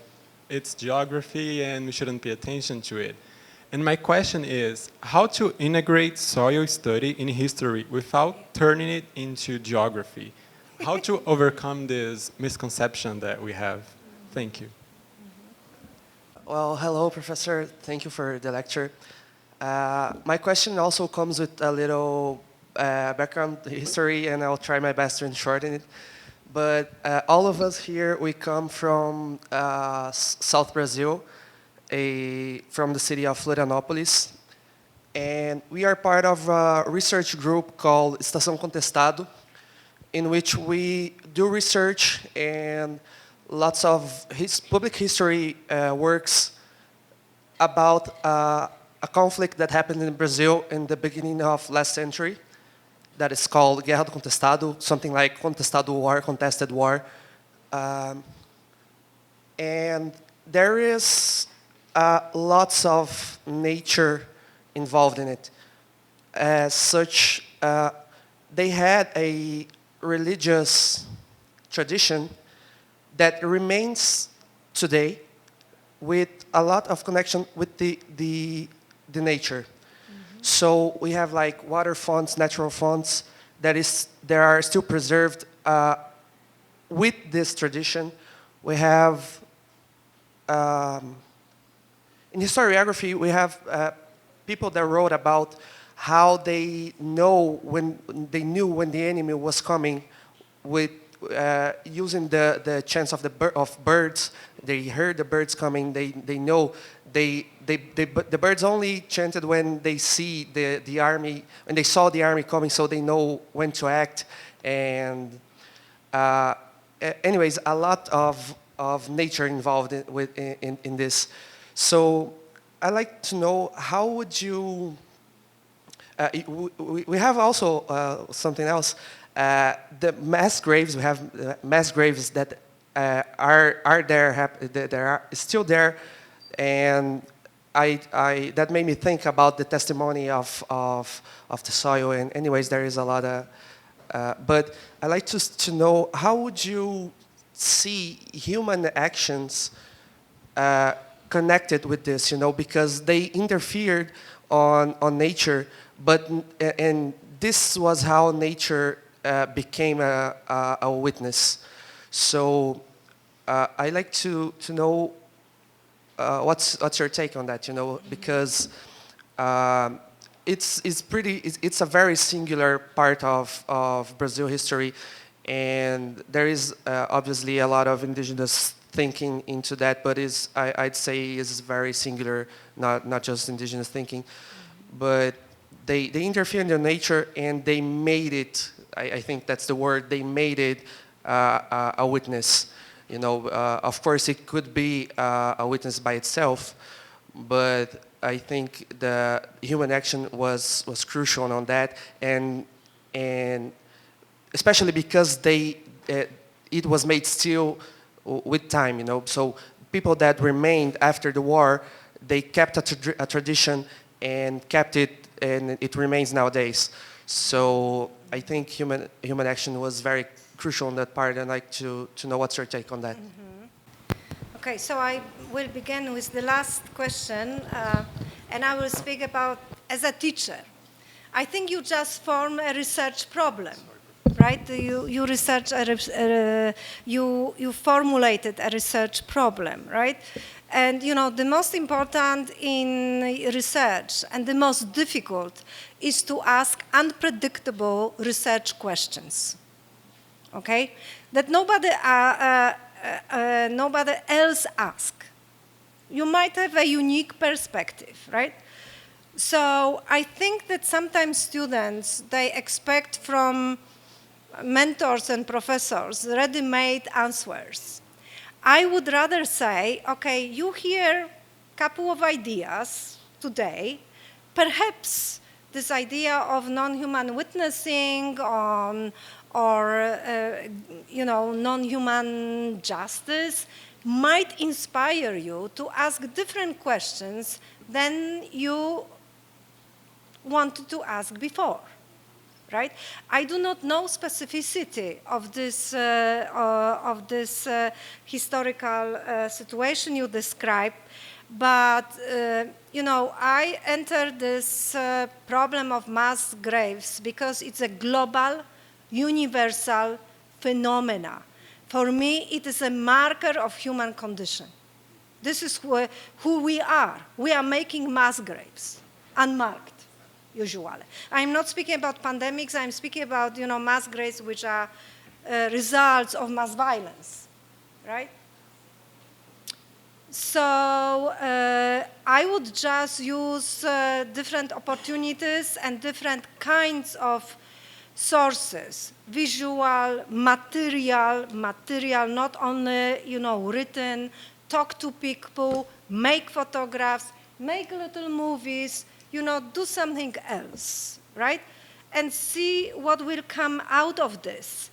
it's geography and we shouldn't pay attention to it. And my question is, how to integrate soil study in history without turning it into geography? How to overcome this misconception that we have? Thank you. Well, hello, Professor. Thank you for the lecture. My question also comes with a little background history, and I'll try my best to shorten it. but all of us here, we come from South Brazil, from the city of Florianópolis, and we are part of a research group called Estação Contestado, in which we do research and lots of public history works about a conflict that happened in Brazil in the beginning of last century that is called Guerra do Contestado, something like Contestado War, Contested War. And there is lots of nature involved in it. As such, they had a religious tradition that remains today with a lot of connection with the nature. So we have like water fonts, natural fonts that are still preserved with this tradition. We have in historiography we have people that wrote about how they knew when the enemy was coming with using the chants of birds. They heard the birds coming. They know the birds only chanted when they see the army, when they saw the army coming, so they know when to act. And anyways, a lot of nature involved in this. So I'd like to know, how would you? We have also something else. The mass graves, we have mass graves that are there, that are still there, and that made me think about the testimony of the soil. And anyways, there is a lot of, but I'd like to know, how would you see human actions connected with this? Because they interfered on nature, and this was how nature became a witness. So I'd like to know what's your take on that, because it's a very singular part of Brazil history, and there is obviously a lot of indigenous thinking into that, but I'd say is very singular, not just indigenous thinking, but they interfere in their nature, and they made it. I think that's the word. They made it a witness. Of course, it could be a witness by itself, but I think the human action was crucial on that, and especially because it was made still with time. So people that remained after the war, they kept a tradition and kept it, and it remains nowadays. So I think human action was very crucial on that part, and I'd like to know what's your take on that. Okay, so I will begin with the last question, and I will speak about as a teacher. I think you just formed a research problem, right? You formulated a research problem, right? And the most important in research and the most difficult is to ask unpredictable research questions. Okay, that nobody else asks. You might have a unique perspective, right? So I think that sometimes students, they expect from mentors and professors ready-made answers. I would rather say, okay, you hear a couple of ideas today. Perhaps this idea of non-human witnessing or non-human justice might inspire you to ask different questions than you wanted to ask before, right? I do not know specificity of this historical situation you described, but I entered this problem of mass graves because it's a global, universal phenomena. For me, it is a marker of human condition. This is who we are. We are making mass graves, unmarked, usually. I'm not speaking about pandemics. I'm speaking about mass graves which are results of mass violence, right? So I would just use different opportunities and different kinds of sources, visual, material, not only, written, talk to people, make photographs, make little movies, do something else, right? And see what will come out of this.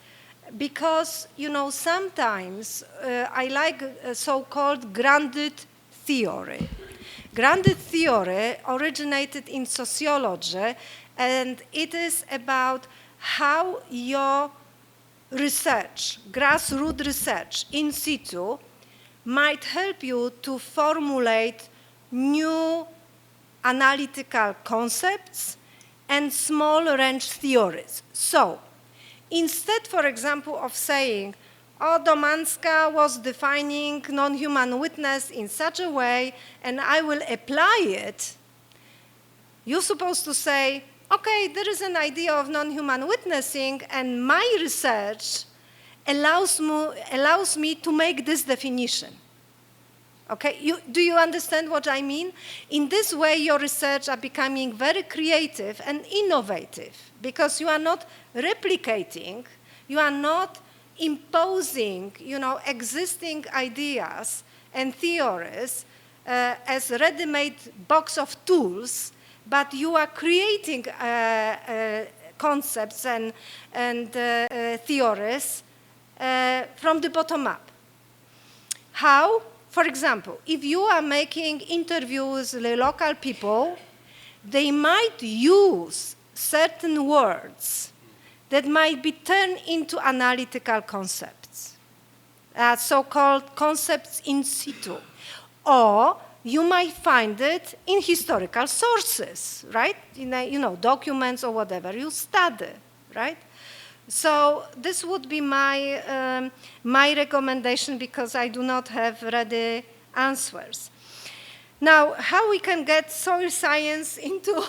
Because, sometimes I like so-called grounded theory. Grounded theory originated in sociology, and it is about how your research, grassroots research in situ, might help you to formulate new analytical concepts and small range theories. So, instead, for example, of saying, oh, Domańska was defining non-human witness in such a way, and I will apply it, you're supposed to say, okay, there is an idea of non-human witnessing, and my research allows me to make this definition. Okay, do you understand what I mean? In this way, your research are becoming very creative and innovative, because you are not replicating, you are not imposing, existing ideas and theories as a ready-made box of tools, but you are creating concepts and theories from the bottom up. How? For example, if you are making interviews with local people, they might use certain words that might be turned into analytical concepts, so-called concepts in situ. Or you might find it in historical sources, right? In documents or whatever you study, right? So this would be my recommendation, because I do not have ready answers. Now, how we can get soil science into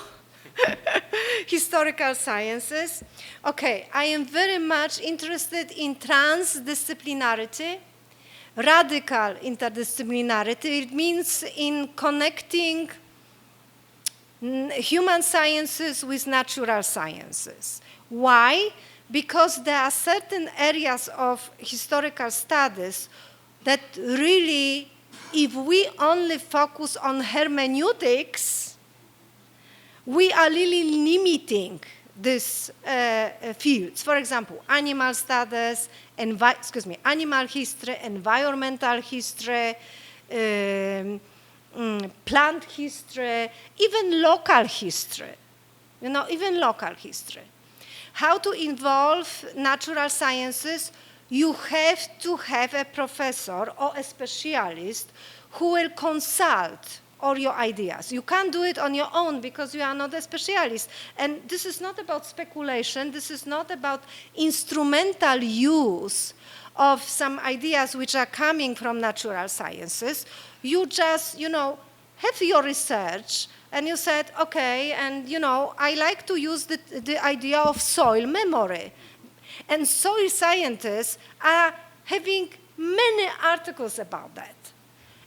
historical sciences? Okay, I am very much interested in transdisciplinarity, radical interdisciplinarity. It means in connecting human sciences with natural sciences. Why? Because there are certain areas of historical studies that really, if we only focus on hermeneutics, we are really limiting these fields. For example, animal studies, animal history, environmental history, plant history, even local history, even local history. How to involve natural sciences? You have to have a professor or a specialist who will consult all your ideas. You can't do it on your own because you are not a specialist. And this is not about speculation. This is not about instrumental use of some ideas which are coming from natural sciences. You just, have your research, and you said, okay, and I like to use the idea of soil memory. And soil scientists are having many articles about that.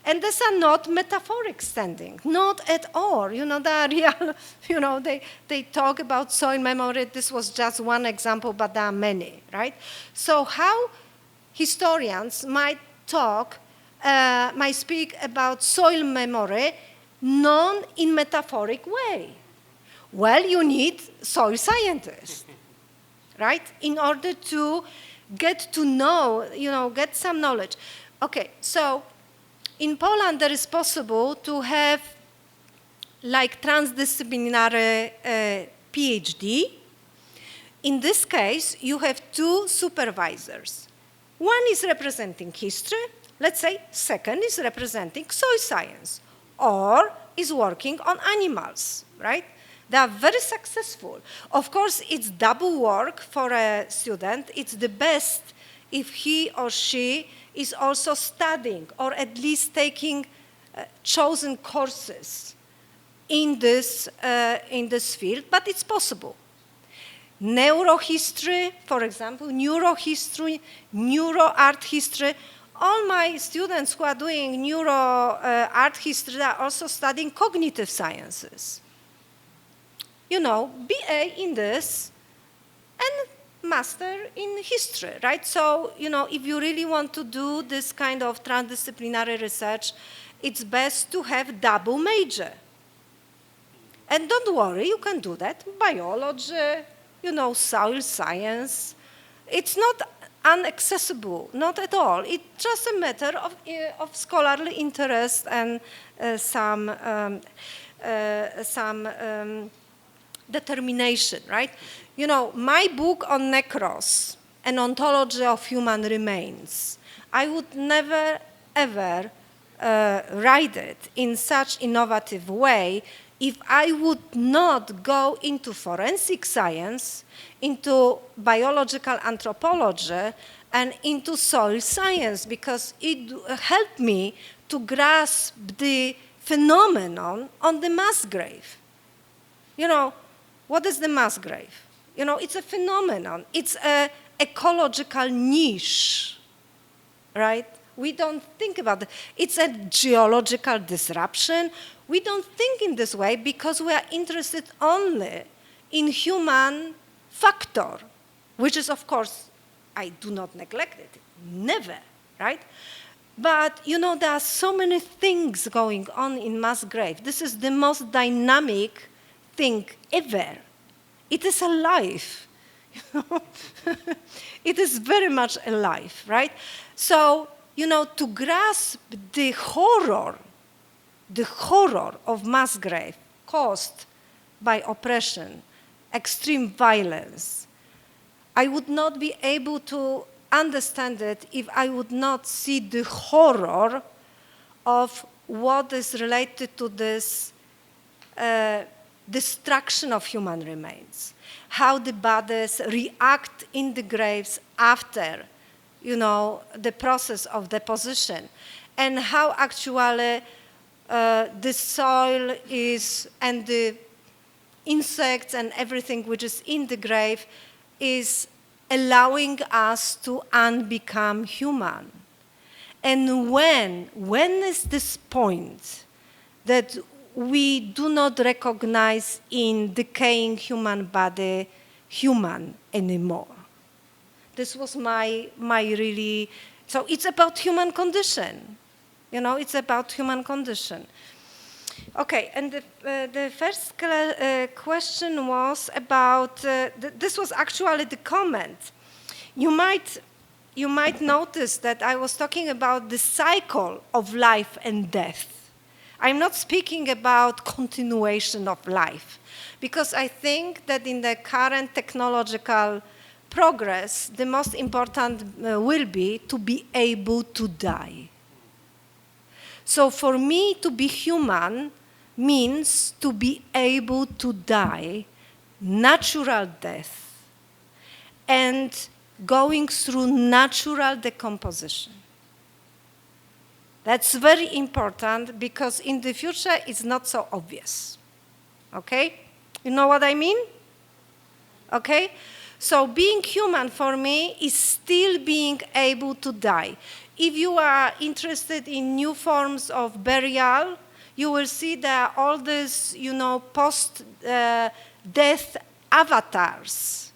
And these are not metaphoric standing, not at all. They are real, they talk about soil memory. This was just one example, but there are many, right? So how historians might speak about soil memory, not in metaphoric way. Well, you need soil scientists, right? In order to get to know, get some knowledge. Okay, so in Poland, there is possible to have like transdisciplinary PhD. In this case, you have two supervisors. One is representing history, let's say, second is representing soil science, or is working on animals, right? They are very successful. Of course, it's double work for a student. It's the best if he or she is also studying, or at least taking chosen courses in this field, but it's possible. neurohistory, for example, neurohistory, neuroart history. All my students who are doing neuroart history are also studying cognitive sciences. You know, BA in this and master in history, right? So, you know, if you really want to do this kind of transdisciplinary research, it's best to have double major. And don't worry, you can do that. Biology, you know, soil science. It's not inaccessible, not at all. It's just a matter of scholarly interest and some determination, right? You know, my book on necros, an ontology of human remains, I would never, ever write it in such innovative way if I would not go into forensic science, into biological anthropology, and into soil science, because it helped me to grasp the phenomenon on the mass grave. You know, what is the mass grave? You know, it's a phenomenon. It's an ecological niche, right? We don't think about it. It's a geological disruption. We don't think in this way because we are interested only in human factor, which is, of course, I do not neglect it, never, right? But, you know, there are so many things going on in mass grave. This is the most dynamic thing ever. It is alive. You know? It is very much alive, right? So, you know, to grasp the horror of mass grave caused by oppression, extreme violence, I would not be able to understand it if I would not see the horror of what is related to this destruction of human remains, how the bodies react in the graves after, you know, the process of deposition, and how actually the soil is, and the insects and everything which is in the grave is allowing us to unbecome human. And when is this point that we do not recognize in decaying human body human anymore? This was my really, so it's about human condition. You know, it's about human condition. Okay, and the first question was about, this was actually the comment. You might notice that I was talking about the cycle of life and death. I'm not speaking about continuation of life, because I think that in the current technological progress, the most important will be to be able to die. So for me, to be human means to be able to die, natural death, and going through natural decomposition. That's very important because in the future it's not so obvious. Okay? You know what I mean? Okay? So being human for me is still being able to die. If you are interested in new forms of burial, you will see that all these, you know, post-death avatars.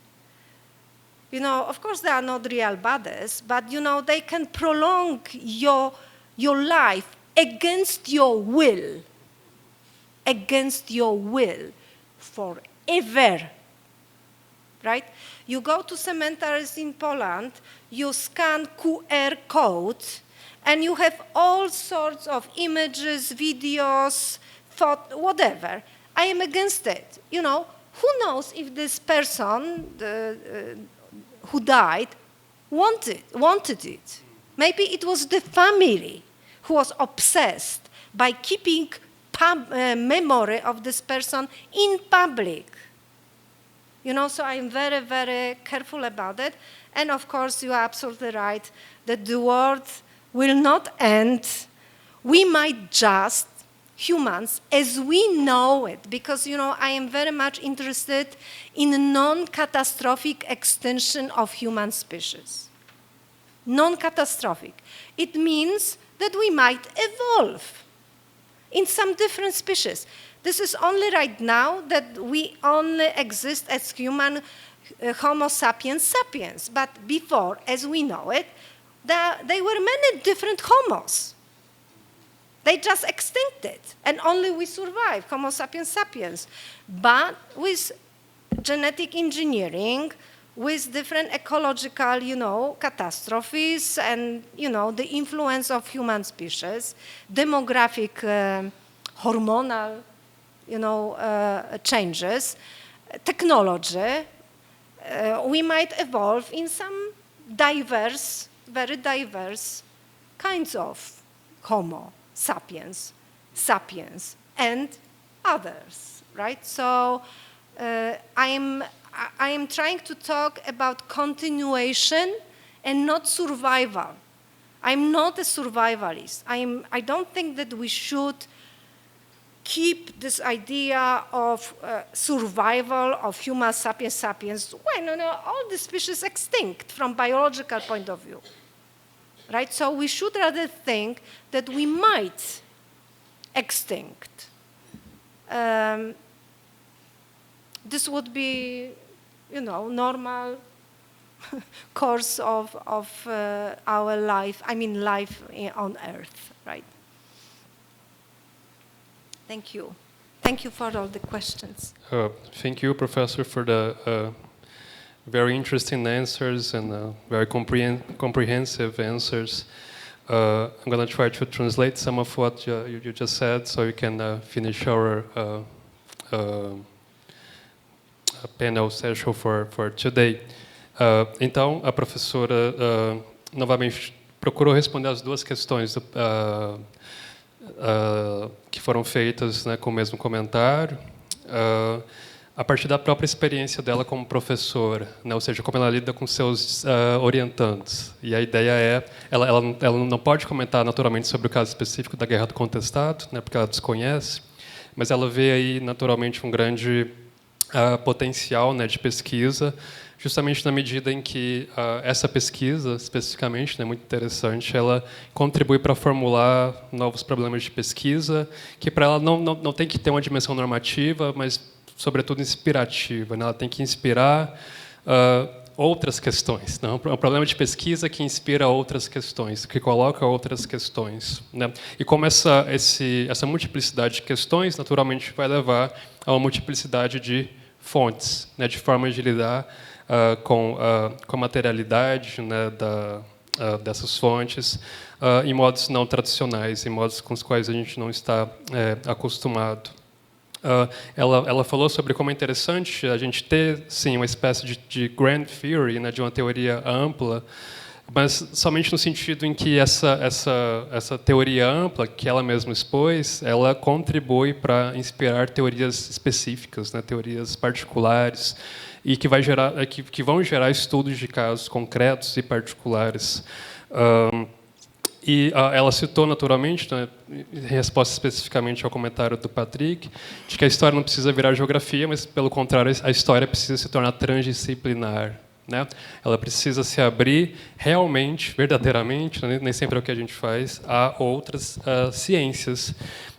You know, of course, they are not real bodies, but, you know, they can prolong your life against your will, forever, right? You go to cemeteries in Poland, you scan QR code, and you have all sorts of images, videos, whatever. I am against it. You know, who knows if this person who died wanted it? Maybe it was the family who was obsessed by keeping memory of this person in public. You know, so I'm very, very careful about it. And of course, you are absolutely right that the world will not end. We might just, humans as we know it, because, you know, I am very much interested in a non-catastrophic extinction of human species. Non-catastrophic. It means that we might evolve in some different species. This is only right now that we only exist as human Homo sapiens sapiens, but before, as we know it, there were many different homos. They just extincted, and only we survived, Homo sapiens sapiens. But with genetic engineering, with different ecological, you know, catastrophes, and, you know, the influence of human species, demographic, hormonal, you know, changes, technology, we might evolve in some diverse, very diverse kinds of Homo sapiens, and others, right? So I am trying to talk about continuation and not survival. I'm not a survivalist. I don't think that we should keep this idea of survival of Homo sapiens sapiens when all the species extinct from biological point of view, right? So we should rather think that we might extinct. This would be, you know, normal course of our life. I mean, life on Earth, right? Thank you. Thank you for all the questions. Thank you, Professor, for the very interesting answers and very comprehensive answers. I'm going to try to translate some of what you just said so we can finish our panel session for today. Então, a professora novamente procurou responder as duas questões que foram feitas, né, com o mesmo comentário, a partir da própria experiência dela como professora, né, ou seja, como ela lida com seus orientandos. E a ideia é, ela não pode comentar naturalmente sobre o caso específico da Guerra do Contestado, né, porque ela desconhece, mas ela vê aí naturalmente um grande potencial, né, de pesquisa, justamente na medida em que essa pesquisa, especificamente, né, muito interessante, ela contribui para formular novos problemas de pesquisa, que para ela não tem que ter uma dimensão normativa, mas, sobretudo, inspirativa, né? Ela tem que inspirar outras questões. Né? É um problema de pesquisa que inspira outras questões, que coloca outras questões. Né? E como essa multiplicidade de questões, naturalmente, vai levar a uma multiplicidade de fontes, né, de formas de lidar com a materialidade, né, dessas fontes, em modos não tradicionais, em modos com os quais a gente não está acostumado. Ela falou sobre como é interessante a gente ter, sim, uma espécie de grand theory, né, de uma teoria ampla, mas somente no sentido em que essa teoria ampla, que ela mesma expôs, ela contribui para inspirar teorias específicas, né, teorias particulares, e que vão gerar estudos de casos concretos e particulares. E ela citou, naturalmente, né, em resposta especificamente ao comentário do Patrick, de que a história não precisa virar geografia, mas, pelo contrário, a história precisa se tornar transdisciplinar. Né? Ela precisa se abrir realmente, verdadeiramente, né, nem sempre é o que a gente faz, a outras ciências.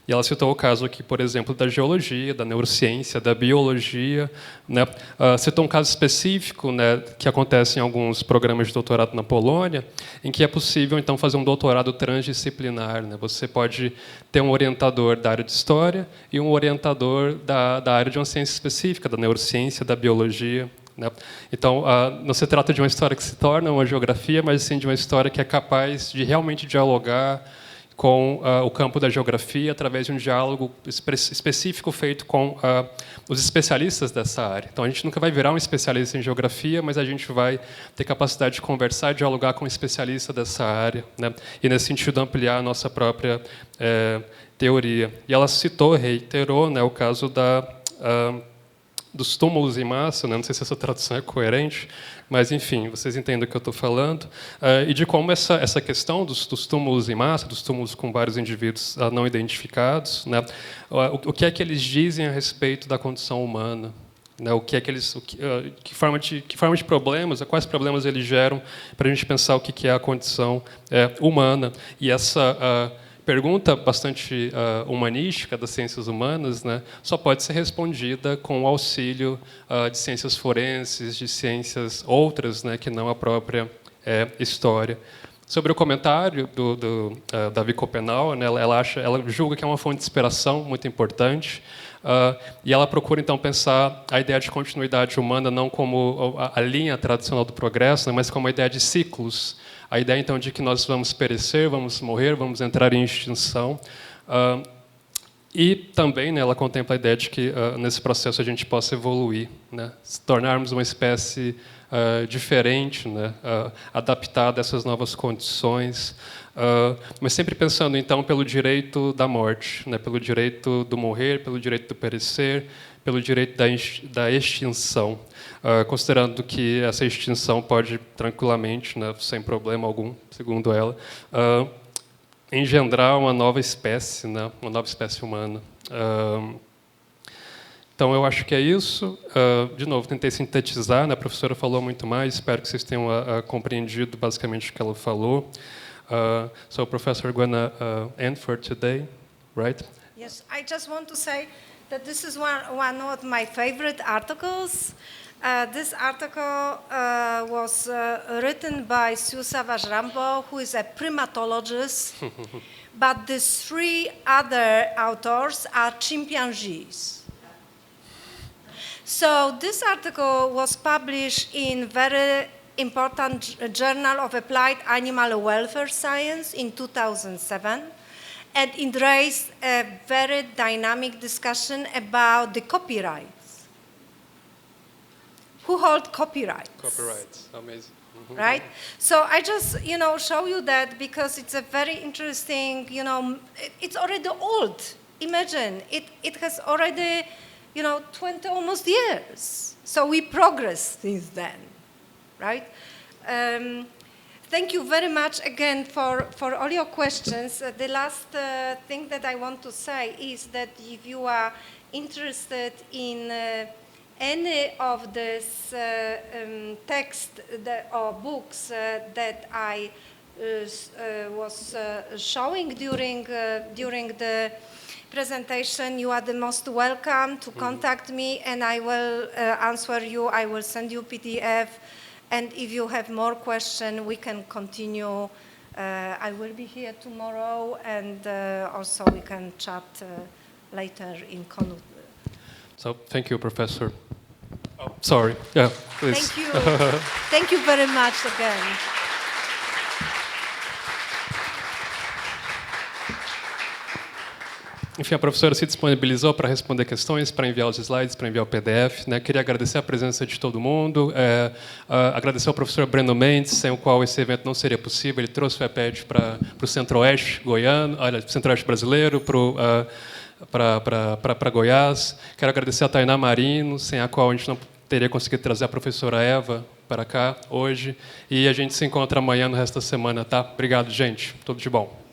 E ela citou o caso aqui, por exemplo, da geologia, da neurociência, da biologia. Né? Citou um caso específico, né, que acontece em alguns programas de doutorado na Polônia, em que é possível, então, fazer um doutorado transdisciplinar. Né? Você pode ter um orientador da área de história e um orientador da área de uma ciência específica, da neurociência, da biologia. Né? Então, não se trata de uma história que se torna uma geografia, mas sim de uma história que é capaz de realmente dialogar com o campo da geografia através de um diálogo específico feito com os especialistas dessa área. Então, a gente nunca vai virar um especialista em geografia, mas a gente vai ter capacidade de conversar e dialogar com um especialista dessa área, né? E, nesse sentido, ampliar a nossa própria teoria. E ela reiterou, né, o caso dos túmulos em massa, né? Não sei se essa tradução é coerente, mas, enfim, vocês entendem o que eu estou falando, e de como essa questão dos túmulos em massa, dos túmulos com vários indivíduos não identificados, né? O que é que eles dizem a respeito da condição humana, né? O que é que eles, que forma de problemas, quais problemas eles geram para a gente pensar o que é a condição humana. E essa pergunta bastante humanística das ciências humanas, né, só pode ser respondida com o auxílio de ciências forenses, de ciências outras, né, que não a própria história. Sobre o comentário da V EPETHH, né, ela julga que é uma fonte de inspiração muito importante, e ela procura, então, pensar a ideia de continuidade humana não como a linha tradicional do progresso, né, mas como a ideia de ciclos. A ideia, então, de que nós vamos perecer, vamos morrer, vamos entrar em extinção. E também, né, ela contempla a ideia de que, nesse processo, a gente possa evoluir, né, se tornarmos uma espécie diferente, né, adaptada a essas novas condições, mas sempre pensando, então, pelo direito da morte, né, pelo direito do morrer, pelo direito do perecer, pelo direito da extinção, considerando que essa extinção pode tranquilamente, né, sem problema algum, segundo ela, engendrar uma nova espécie, né, uma nova espécie humana. Então, eu acho que é isso. De novo, tentei sintetizar, né, a professora falou muito mais, espero que vocês tenham compreendido basicamente o que ela falou. So, Professor, going to end for today, right? Yes, I just want to say that this is one of my favorite articles. This article was written by Sue Savage-Rambo, who is a primatologist, but the three other authors are chimpanzees. So this article was published in very important Journal of Applied Animal Welfare Science in 2007. And it raised a very dynamic discussion about the copyrights. Who hold copyrights? Copyrights, amazing. Mm-hmm. Right? So I just, show you that because it's a very interesting, it's already old. Imagine, it has already, 20 almost years. So we progressed since then, right? Thank you very much again for all your questions. The last thing that I want to say is that if you are interested in any of these texts or books that I was showing during the presentation, you are the most welcome to contact me, and I will answer you. I will send you PDF. And if you have more questions, we can continue. I will be here tomorrow, and also we can chat later in COMUM. So, thank you, Professor. Oh, sorry. Yeah, please. Thank you. Thank you very much again. Enfim, a professora se disponibilizou para responder questões, para enviar os slides, para enviar o PDF. Né? Queria agradecer a presença de todo mundo, agradecer ao professor Breno Mendes, sem o qual esse evento não seria possível. Ele trouxe o EPETHH para o Centro-Oeste goiano, Centro-Oeste brasileiro, para Goiás. Quero agradecer a Tainá Marino, sem a qual a gente não teria conseguido trazer a professora Eva para cá hoje. E a gente se encontra amanhã no resto da semana, tá? Obrigado, gente. Tudo de bom.